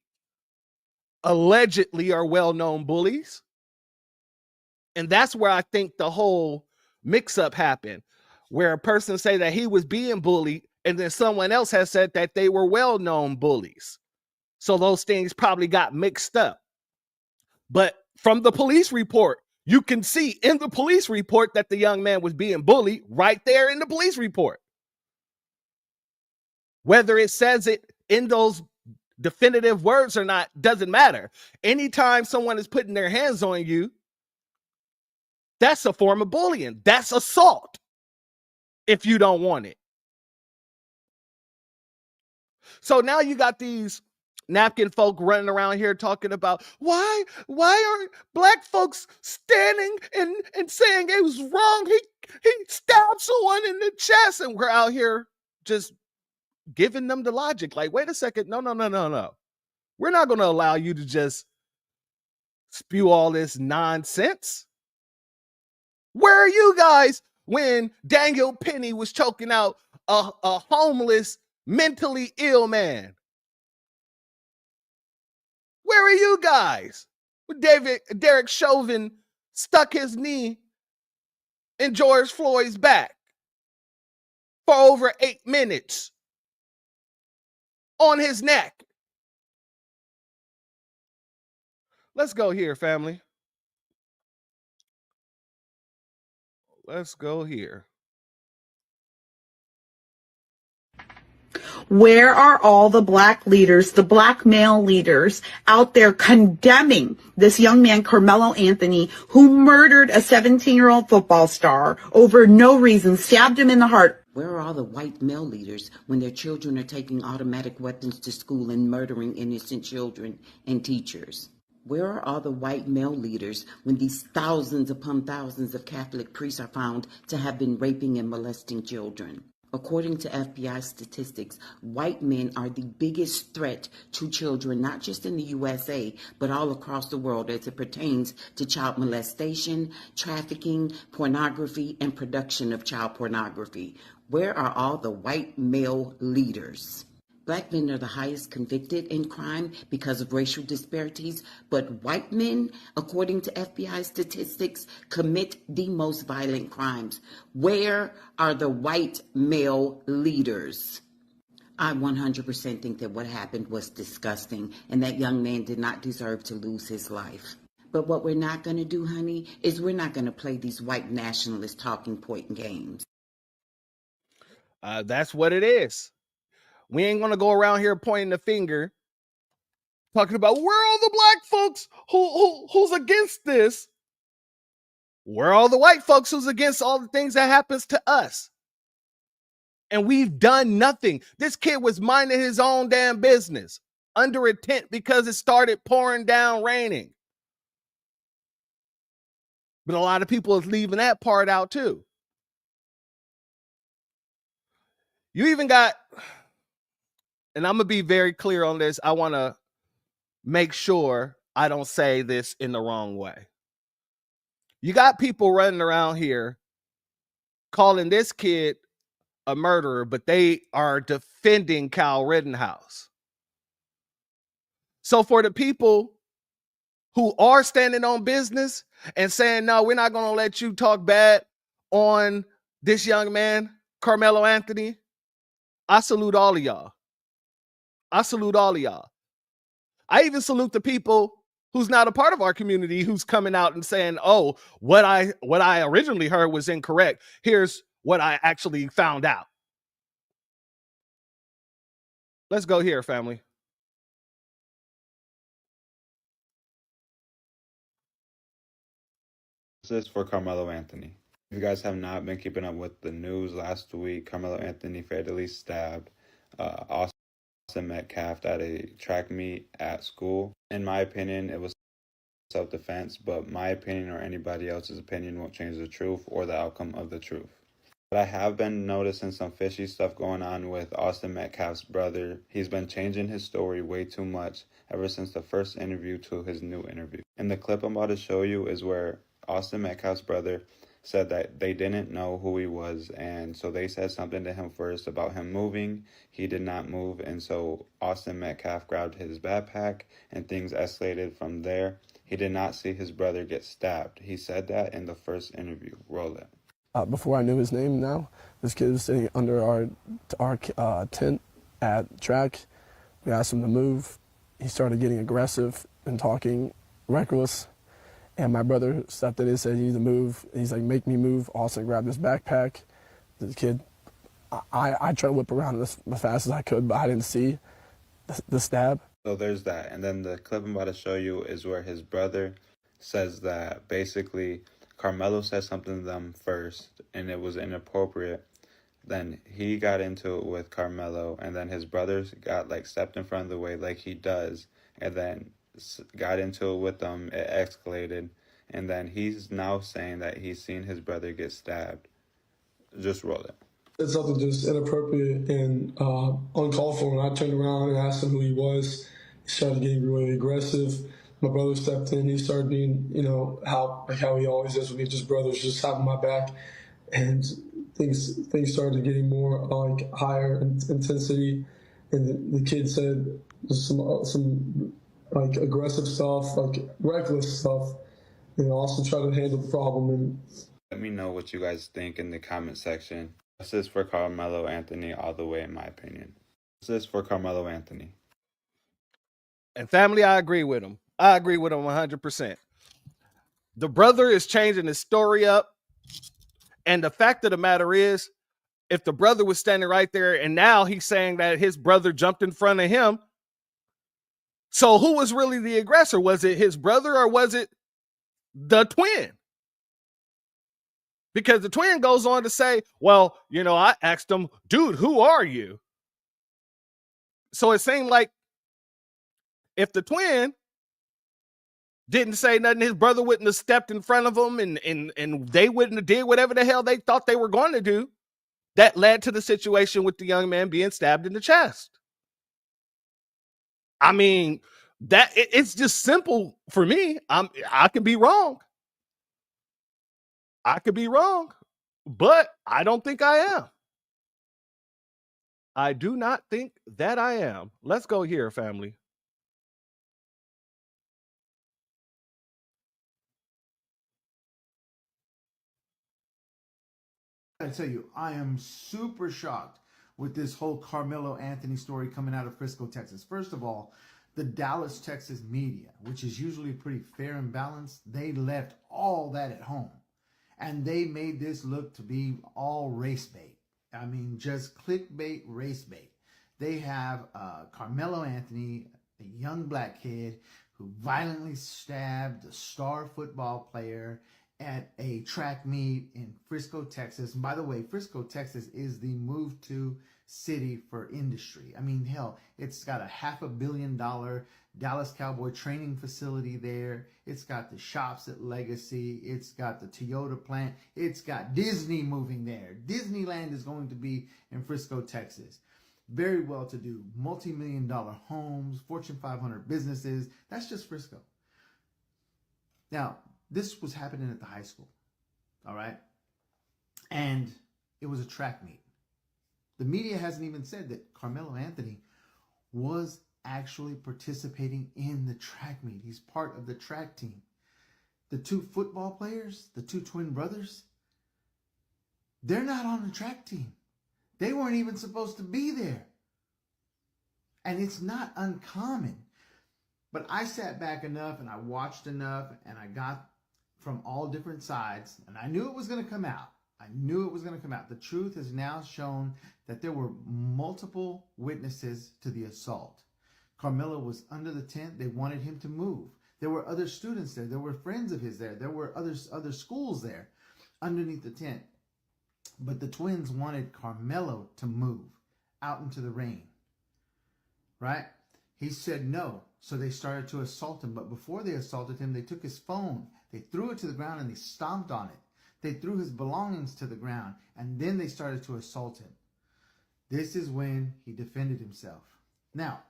allegedly are well-known bullies. And that's where I think the whole mix-up happened, where a person say that he was being bullied and then someone else has said that they were well-known bullies. So those things probably got mixed up. But from the police report, you can see in the police report that the young man was being bullied right there in the police report. Whether it says it in those definitive words or not doesn't matter. Anytime someone is putting their hands on you, that's a form of bullying. That's assault if you don't want it. So now you got these napkin folk running around here talking about why are black folks standing and saying it was wrong? He stabbed someone in the chest, and we're out here just giving them the logic. Like, wait a second, no. We're not going to allow you to just spew all this nonsense. Where are you guys when Daniel Penny was choking out a homeless, mentally ill man? Where are you guys when Derek Chauvin stuck his knee in George Floyd's back for over 8 minutes on his neck? Let's go here, family. Let's go here. Where are all the black leaders, the black male leaders out there condemning this young man, Carmelo Anthony, who murdered a 17-year-old football star over no reason, stabbed him in the heart? Where are all the white male leaders when their children are taking automatic weapons to school and murdering innocent children and teachers? Where are all the white male leaders when these thousands upon thousands of Catholic priests are found to have been raping and molesting children? According to FBI statistics, white men are the biggest threat to children, not just in the USA, but all across the world as it pertains to child molestation, trafficking, pornography, and production of child pornography. Where are all the white male leaders? Black men are the highest convicted in crime because of racial disparities, but white men, according to FBI statistics, commit the most violent crimes. Where are the white male leaders? I 100% think that what happened was disgusting, and that young man did not deserve to lose his life. But what we're not going to do, honey, is we're not going to play these white nationalist talking point games. That's what it is. We ain't gonna go around here pointing the finger, talking about where are all the black folks who's against this? Where are all the white folks who's against all the things that happens to us? And we've done nothing. This kid was minding his own damn business under a tent because it started pouring down raining. But a lot of people is leaving that part out too. You even got, and I'm going to be very clear on this. I want to make sure I don't say this in the wrong way. You got people running around here calling this kid a murderer, but they are defending Kyle Rittenhouse. So for the people who are standing on business and saying, no, we're not going to let you talk bad on this young man, Carmelo Anthony, I salute all of y'all. I salute all of y'all. I even salute the people who's not a part of our community who's coming out and saying, oh, what I originally heard was incorrect. Here's what I actually found out. Let's go here, family. This is for Carmelo Anthony. If you guys have not been keeping up with the news, last week Carmelo Anthony fatally stabbed Austin Metcalf at a track meet at school. In my opinion, it was self-defense, but my opinion or anybody else's opinion won't change the truth or the outcome of the truth. But I have been noticing some fishy stuff going on with Austin Metcalf's brother. He's been changing his story way too much ever since the first interview to his new interview. And the clip I'm about to show you is where Austin Metcalf's brother said that they didn't know who he was, and so they said something to him first about him moving. He did not move, and so Austin Metcalf grabbed his backpack and things escalated from there. He did not see his brother get stabbed. He said that in the first interview. Roll it. Before I knew his name now, this kid was sitting under our tent at track. We asked him to move. He started getting aggressive and talking reckless. And my brother stepped in and said, you need to move. He's like, make me move. Austin grabbed his backpack. The kid, I tried to whip around as fast as I could, but I didn't see the stab. So there's that. And then the clip I'm about to show you is where his brother says that basically Carmelo said something to them first and it was inappropriate. Then he got into it with Carmelo, and then his brothers got like stepped in front of the way like he does, and then got into it with them. It escalated, and then he's now saying that he's seen his brother get stabbed. Just roll it. It's something just inappropriate and uncalled for. When I turned around and asked him who he was, he started getting really aggressive. My brother stepped in. He started being, how he always does with me, just brothers, just having my back, and things started getting more like higher intensity. And the kid said some like aggressive stuff, like reckless stuff, and also try to handle the problem. And let me know what you guys think in the comment section. This is for Carmelo Anthony all the way, in my opinion. This is for Carmelo Anthony. And family, I agree with him. I agree with him 100%. The brother is changing his story up. And the fact of the matter is, if the brother was standing right there and now he's saying that his brother jumped in front of him, so who was really the aggressor? Was it his brother or was it the twin? Because the twin goes on to say, well, I asked him, dude, who are you? So it seemed like if the twin didn't say nothing, his brother wouldn't have stepped in front of him and they wouldn't have did whatever the hell they thought they were going to do. that led to the situation with the young man being stabbed in the chest. I mean, it's just simple for me. I could be wrong. I could be wrong, but I don't think I am. I do not think that I am. Let's go here, family. I tell you, I am super shocked with this whole Carmelo Anthony story coming out of Frisco, Texas. First of all, the Dallas, Texas media, which is usually pretty fair and balanced, they left all that at home. And they made this look to be all race bait. I mean, just clickbait, race bait. They have Carmelo Anthony, a young black kid who violently stabbed a star football player at a track meet in Frisco, Texas. And by the way, Frisco, Texas is the move to city for industry. I mean, hell, it's got a $500 million Dallas Cowboy training facility there. It's got the shops at Legacy. It's got the Toyota plant. It's got Disney moving there. Disneyland is going to be in Frisco, Texas. Very well to do, multi-million-dollar homes, Fortune 500 businesses. That's just Frisco. Now, this was happening at the high school, all right? And it was a track meet. The media hasn't even said that Carmelo Anthony was actually participating in the track meet. He's part of the track team. The two football players, the two twin brothers, they're not on the track team. They weren't even supposed to be there. And it's not uncommon. But I sat back enough and I watched enough and I got from all different sides, and I knew it was going to come out. I knew it was going to come out. The truth is now shown that there were multiple witnesses to the assault. Carmelo was under the tent. They wanted him to move. There were other students there. There were friends of his there. There were other schools there underneath the tent. But the twins wanted Carmelo to move out into the rain. Right? He said no. So they started to assault him. But before they assaulted him, they took his phone. They threw it to the ground and they stomped on it. They threw his belongings to the ground. And then they started to assault him. This is when he defended himself. Now,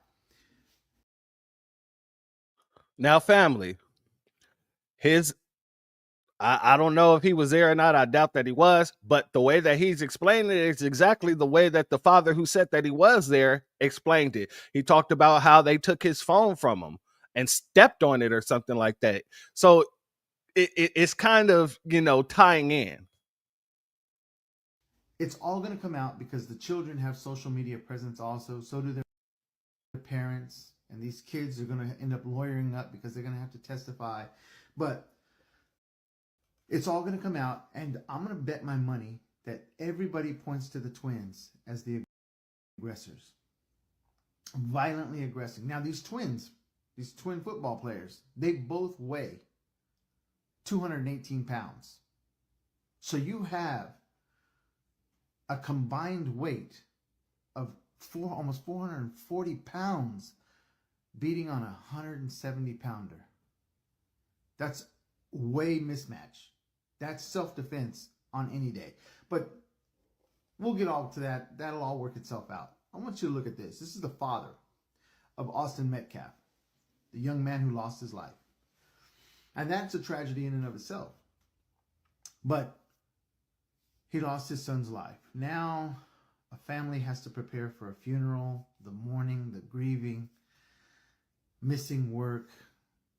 family, I don't know if he was there or not. I doubt that he was. But the way that he's explaining it is exactly the way that the father who said that he was there explained it. He talked about how they took his phone from him and stepped on it or something like that. So it's kind of, tying in. It's all going to come out because the children have social media presence also. So do their parents. And these kids are going to end up lawyering up because they're going to have to testify. But it's all going to come out. And I'm going to bet my money that everybody points to the twins as the aggressors. Violently aggressing. Now, these twin football players, they both weigh 218 pounds. So you have a combined weight of almost 440 pounds beating on a 170 pounder. That's way mismatch. That's self-defense on any day. But we'll get all to that. That'll all work itself out. I want you to look at this. This is the father of Austin Metcalf, the young man who lost his life. And that's a tragedy in and of itself. But he lost his son's life. Now a family has to prepare for a funeral, the mourning, the grieving, missing work.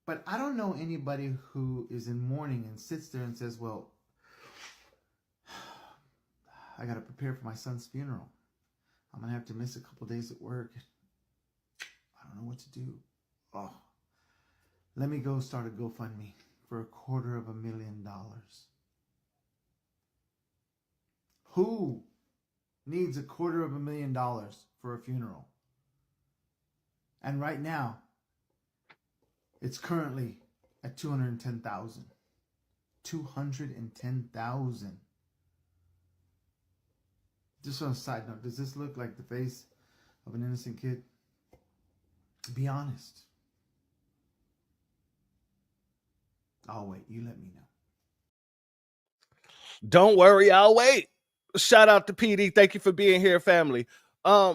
But I don't know anybody who is in mourning and sits there and says, well, I got to prepare for my son's funeral. I'm going to have to miss a couple days at work. I don't know what to do. Oh, let me go start a GoFundMe for $250,000. Who needs $250,000 for a funeral? And right now, it's currently at $210,000. $210,000. Just on a side note, does this look like the face of an innocent kid? Be honest. I'll wait. You let me know. Don't worry, I'll wait. Shout out to PD. Thank you for being here, family. Yeah,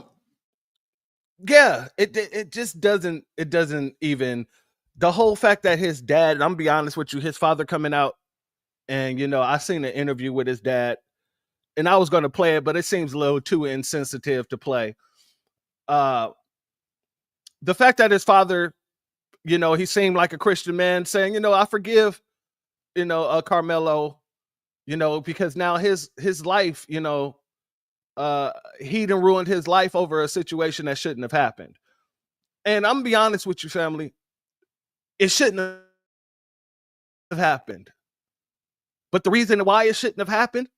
it just doesn't even, the whole fact that his dad, and I'm gonna be honest with you, his father coming out and I seen an interview with his dad and I was gonna play it, but it seems a little too insensitive to play. The fact that his father, he seemed like a Christian man saying, I forgive, Carmelo, because now his life, he done ruined his life over a situation that shouldn't have happened. And I'm gonna be honest with you, family, it shouldn't have happened. But the reason why it shouldn't have happened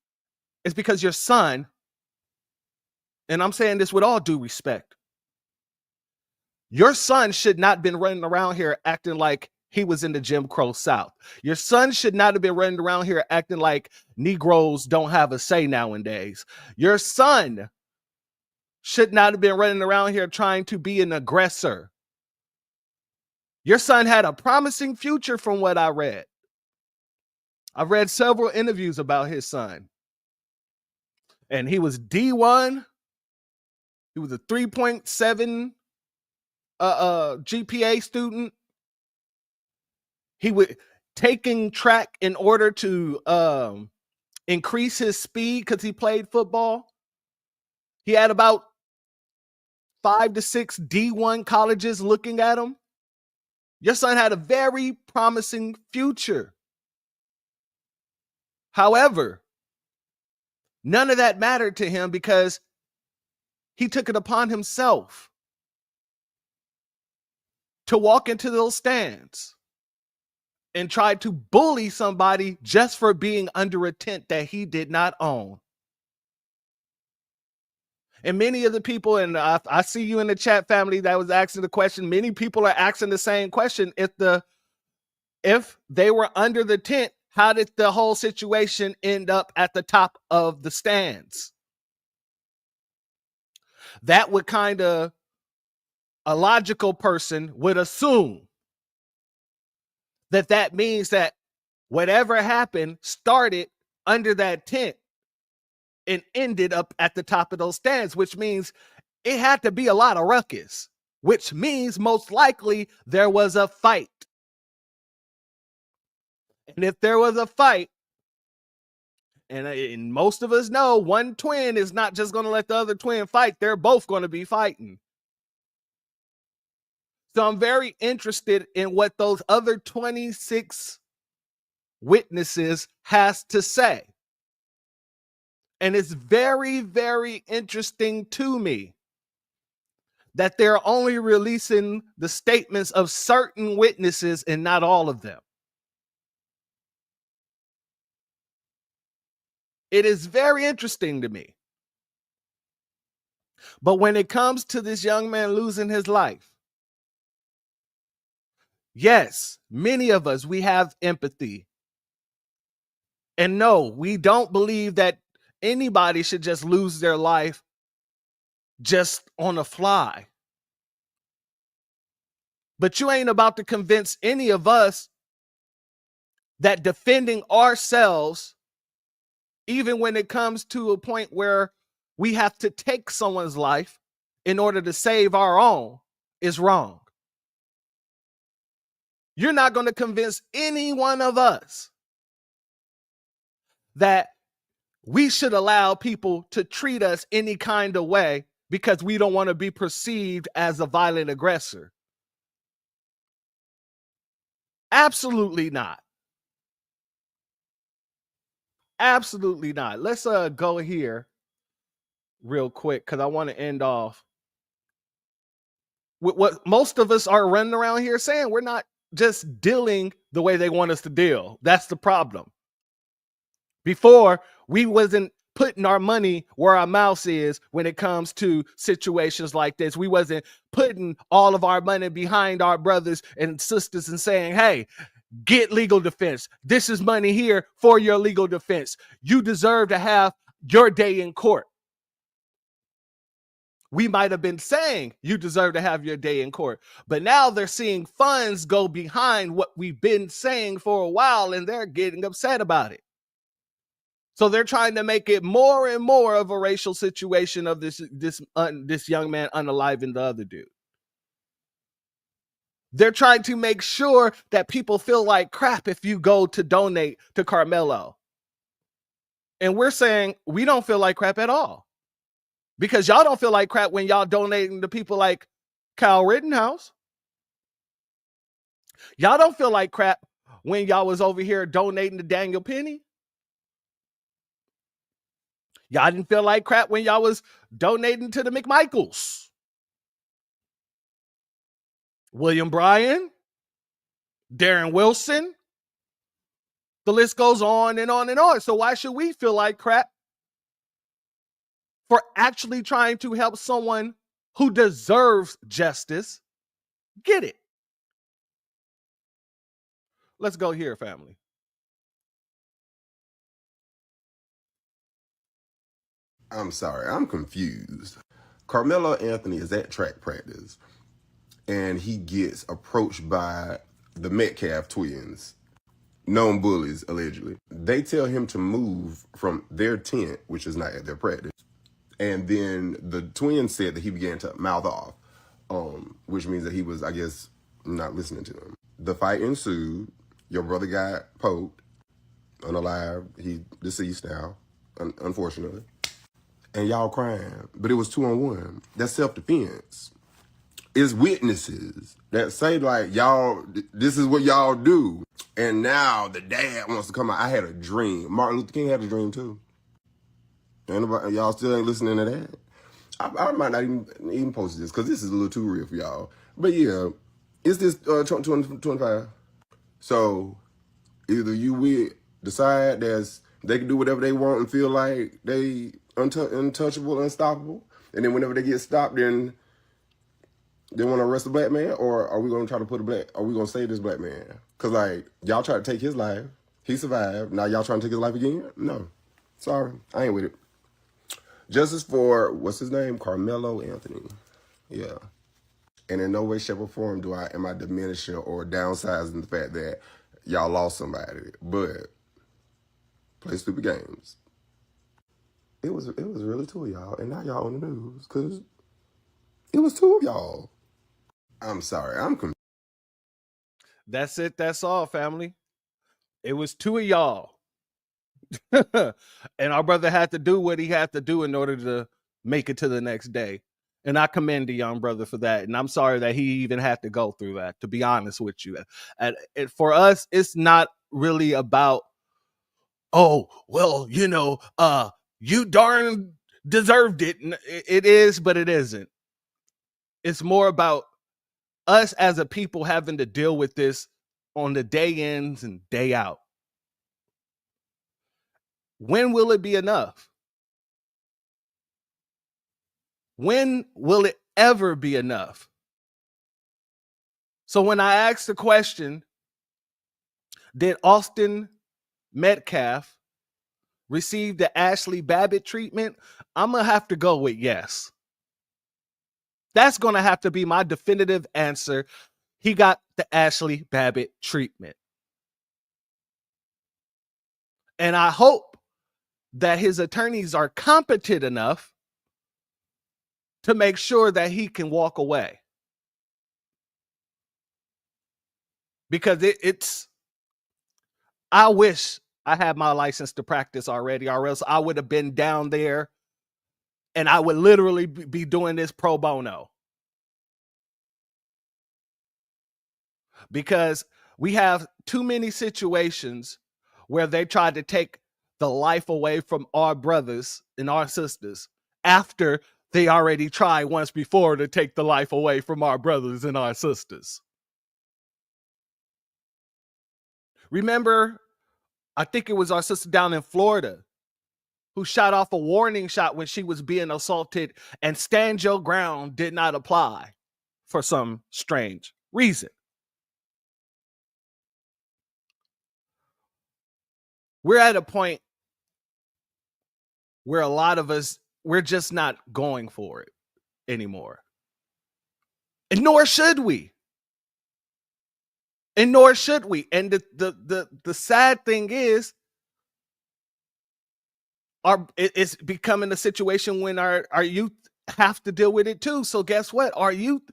is because your son, and I'm saying this with all due respect, your son should not have been running around here acting like he was in the Jim Crow South. Your son should not have been running around here acting like Negroes don't have a say nowadays. Your son should not have been running around here trying to be an aggressor. Your son had a promising future from what I read. I've read several interviews about his son. And he was D1. He was a 3.7 GPA student. He was taking track in order to increase his speed because he played football. He had about 5 to 6 D1 colleges looking at him. Your son had a very promising future. However, none of that mattered to him because he took it upon himself to walk into those stands and try to bully somebody just for being under a tent that he did not own. And many of the people, and I see you in the chat, family, that was asking the question, many people are asking the same question. If they were under the tent, how did the whole situation end up at the top of the stands? That would kind of, a logical person would assume that means that whatever happened started under that tent and ended up at the top of those stands, which means it had to be a lot of ruckus, which means most likely there was a fight. And if there was a fight, and most of us know one twin is not just going to let the other twin fight, they're both going to be fighting. So I'm very interested in what those other 26 witnesses has to say. And it's very, very interesting to me that they're only releasing the statements of certain witnesses and not all of them. It is very interesting to me. But when it comes to this young man losing his life, yes, many of us, we have empathy. And no, we don't believe that anybody should just lose their life just on the fly. But you ain't about to convince any of us that defending ourselves, even when it comes to a point where we have to take someone's life in order to save our own, is wrong. You're not going to convince any one of us that we should allow people to treat us any kind of way because we don't want to be perceived as a violent aggressor. Absolutely not. Absolutely not. Let's go here real quick because I want to end off with what most of us are running around here saying. We're not just dealing the way they want us to deal. That's the problem. Before, we wasn't putting our money where our mouth is when it comes to situations like this. We wasn't putting all of our money behind our brothers and sisters and saying, hey, get legal defense. This is money here for your legal defense. You deserve to have your day in court. We might have been saying you deserve to have your day in court, but now they're seeing funds go behind what we've been saying for a while and they're getting upset about it. So they're trying to make it more and more of a racial situation of this young man unaliving the other dude. They're trying to make sure that people feel like crap if you go to donate to Carmelo. And we're saying we don't feel like crap at all. Because y'all don't feel like crap when y'all donating to people like Kyle Rittenhouse. Y'all don't feel like crap when y'all was over here donating to Daniel Penny. Y'all didn't feel like crap when y'all was donating to the McMichaels. William Bryan, Darren Wilson. The list goes on and on and on. So why should we feel like crap for actually trying to help someone who deserves justice get it? Let's go here, family. I'm sorry, I'm confused. Carmelo Anthony is at track practice, and he gets approached by the Metcalf twins, known bullies, allegedly. They tell him to move from their tent, which is not at their practice. And then the twins said that he began to mouth off, which means that he was, I guess, not listening to them. The fight ensued. Your brother got poked, unalive. He deceased now, unfortunately. And y'all crying. But it was 2-on-1. That's self-defense. It's witnesses that say, like, y'all, this is what y'all do. And now the dad wants to come out. I had a dream. Martin Luther King had a dream, too. Anybody, y'all still ain't listening to that? I might not even post this because this is a little too real for y'all. But yeah, it's this 25. So either you will decide that they can do whatever they want and feel like they untouchable, unstoppable, and then whenever they get stopped, then they want to arrest a black man, or are we going to try to are we going to save this black man? Because, like, y'all try to take his life. He survived. Now y'all trying to take his life again? No. Sorry. I ain't with it. Justice for, what's his name? Carmelo Anthony. Yeah. And in no way, shape, or form am I diminishing or downsizing the fact that y'all lost somebody. But play stupid games. It was really two of y'all, and now y'all on the news because it was two of y'all. I'm sorry, I'm confused. That's it. That's all, family. It was two of y'all. And our brother had to do what he had to do in order to make it to the next day. And I commend the young brother for that. And I'm sorry that he even had to go through that, to be honest with you. And for us, it's not really about, oh, well, you darn deserved it. It is, but it isn't. It's more about us as a people having to deal with this on the day ins and day out. When will it be enough? When will it ever be enough? So when I asked the question, did Austin Metcalf receive the Ashli Babbitt treatment? I'm going to have to go with yes. That's going to have to be my definitive answer. He got the Ashli Babbitt treatment. And I hope that his attorneys are competent enough to make sure that he can walk away. Because I wish I had my license to practice already, or else I would have been down there and I would literally be doing this pro bono. Because we have too many situations where they tried to take the life away from our brothers and our sisters after they already tried once before to take the life away from our brothers and our sisters. Remember, I think it was our sister down in Florida who shot off a warning shot when she was being assaulted, and stand your ground did not apply for some strange reason. We're at a point where a lot of us, we're just not going for it anymore. And nor should we. And nor should we. And the sad thing is, it's becoming a situation when our youth have to deal with it too. So guess what? Our youth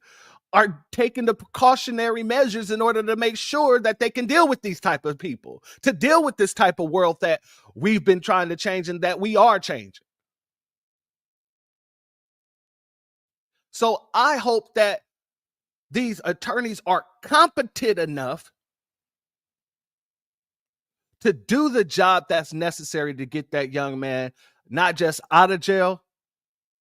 are taking the precautionary measures in order to make sure that they can deal with these type of people, to deal with this type of world that we've been trying to change and that we are changing. So I hope that these attorneys are competent enough to do the job that's necessary to get that young man not just out of jail,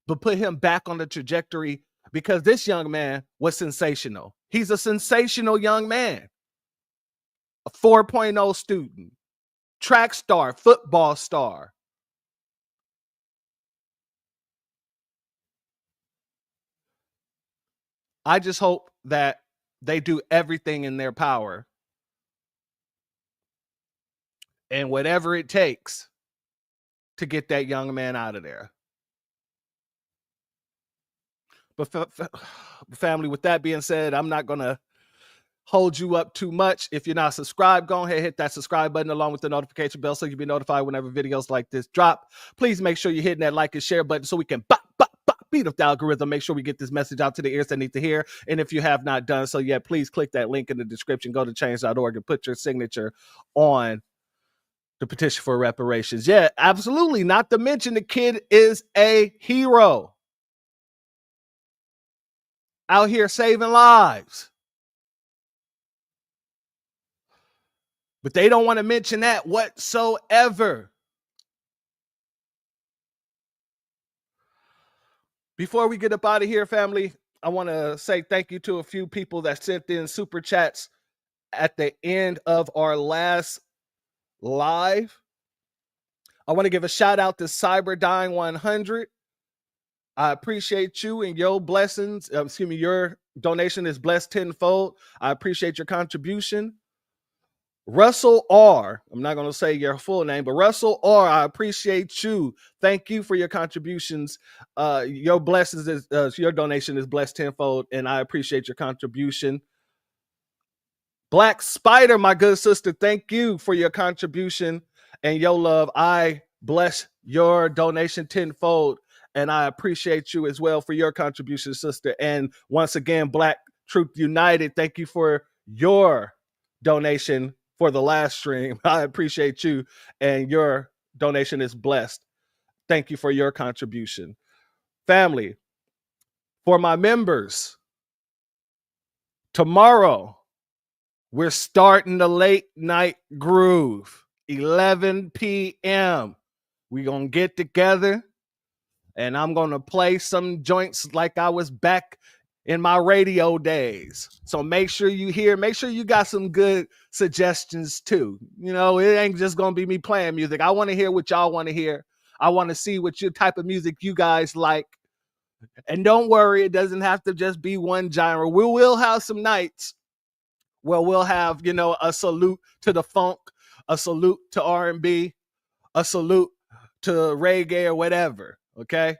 but put him back on the trajectory, because this young man was sensational. He's a sensational young man, a 4.0 student, track star, football star. I just hope that they do everything in their power and whatever it takes to get that young man out of there. But family, with that being said, I'm not going to hold you up too much. If you're not subscribed, go ahead, hit that subscribe button along with the notification bell so you'll be notified whenever videos like this drop. Please make sure you're hitting that like and share button so we can beat up the algorithm. Make sure we get this message out to the ears that need to hear. And if you have not done so yet, please click that link in the description. Go to change.org and put your signature on the petition for reparations. Yeah, absolutely. Not to mention the kid is a hero out here saving lives. But they don't want to mention that whatsoever. Before we get up out of here, family, I want to say thank you to a few people that sent in super chats at the end of our last live. I want to give a shout out to Cyberdyne 100. I appreciate you and your blessings. Your donation is blessed tenfold. I appreciate your contribution. Russell R. I'm not going to say your full name, but Russell R. I appreciate you. Thank you for your contributions. Your blessings is your donation is blessed tenfold, and I appreciate your contribution. Black Spider, my good sister, thank you for your contribution and your love. I bless your donation tenfold, and I appreciate you as well for your contribution, sister. And once again, Black Truth United, thank you for your donation for the last stream. I appreciate you, and your donation is blessed. Thank you for your contribution. Family, for my members, tomorrow, we're starting the late night groove, 11 p.m. We're going to get together, and I'm going to play some joints like I was back in my radio days. So make sure you hear, make sure you got some good suggestions too. You know, it ain't just going to be me playing music. I want to hear what y'all want to hear. I want to see what your type of music you guys like. And don't worry, it doesn't have to just be one genre. We will have some nights where we'll have, you know, a salute to the funk, a salute to R&B, a salute to reggae or whatever, okay?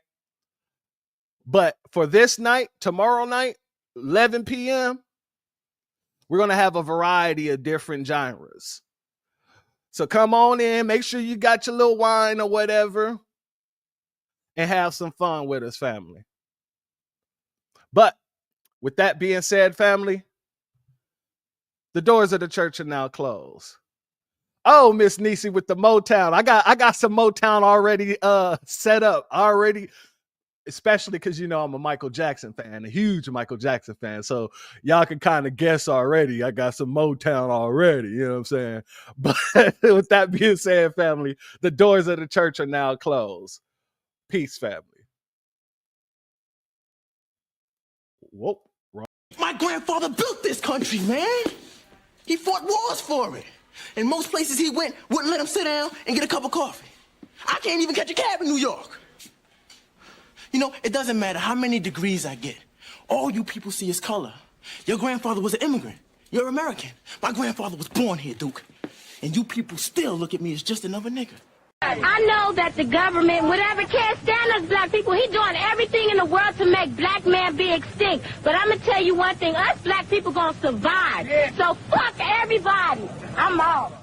But for this night, tomorrow night, 11 p.m., we're going to have a variety of different genres. So come on in, make sure you got your little wine or whatever, and have some fun with us, family. But with that being said, family, the doors of the church are now closed. Oh, Miss Niecy with the Motown. I got some Motown already set up already, especially because, you know, I'm a Michael Jackson fan, a huge Michael Jackson fan. So y'all can kind of guess already. I got some Motown already, you know what I'm saying? But with that being said, family, the doors of the church are now closed. Peace, family. Whoa. My grandfather built this country, man. He fought wars for it. And most places he went wouldn't let him sit down and get a cup of coffee. I can't even catch a cab in New York. You know, it doesn't matter how many degrees I get. All you people see is color. Your grandfather was an immigrant. You're American. My grandfather was born here, Duke. And you people still look at me as just another nigga. I know that the government, whatever, can't stand us black people. He's doing everything in the world to make black man be extinct. But I'm going to tell you one thing. Us black people going to survive. Yeah. So fuck everybody. I'm off.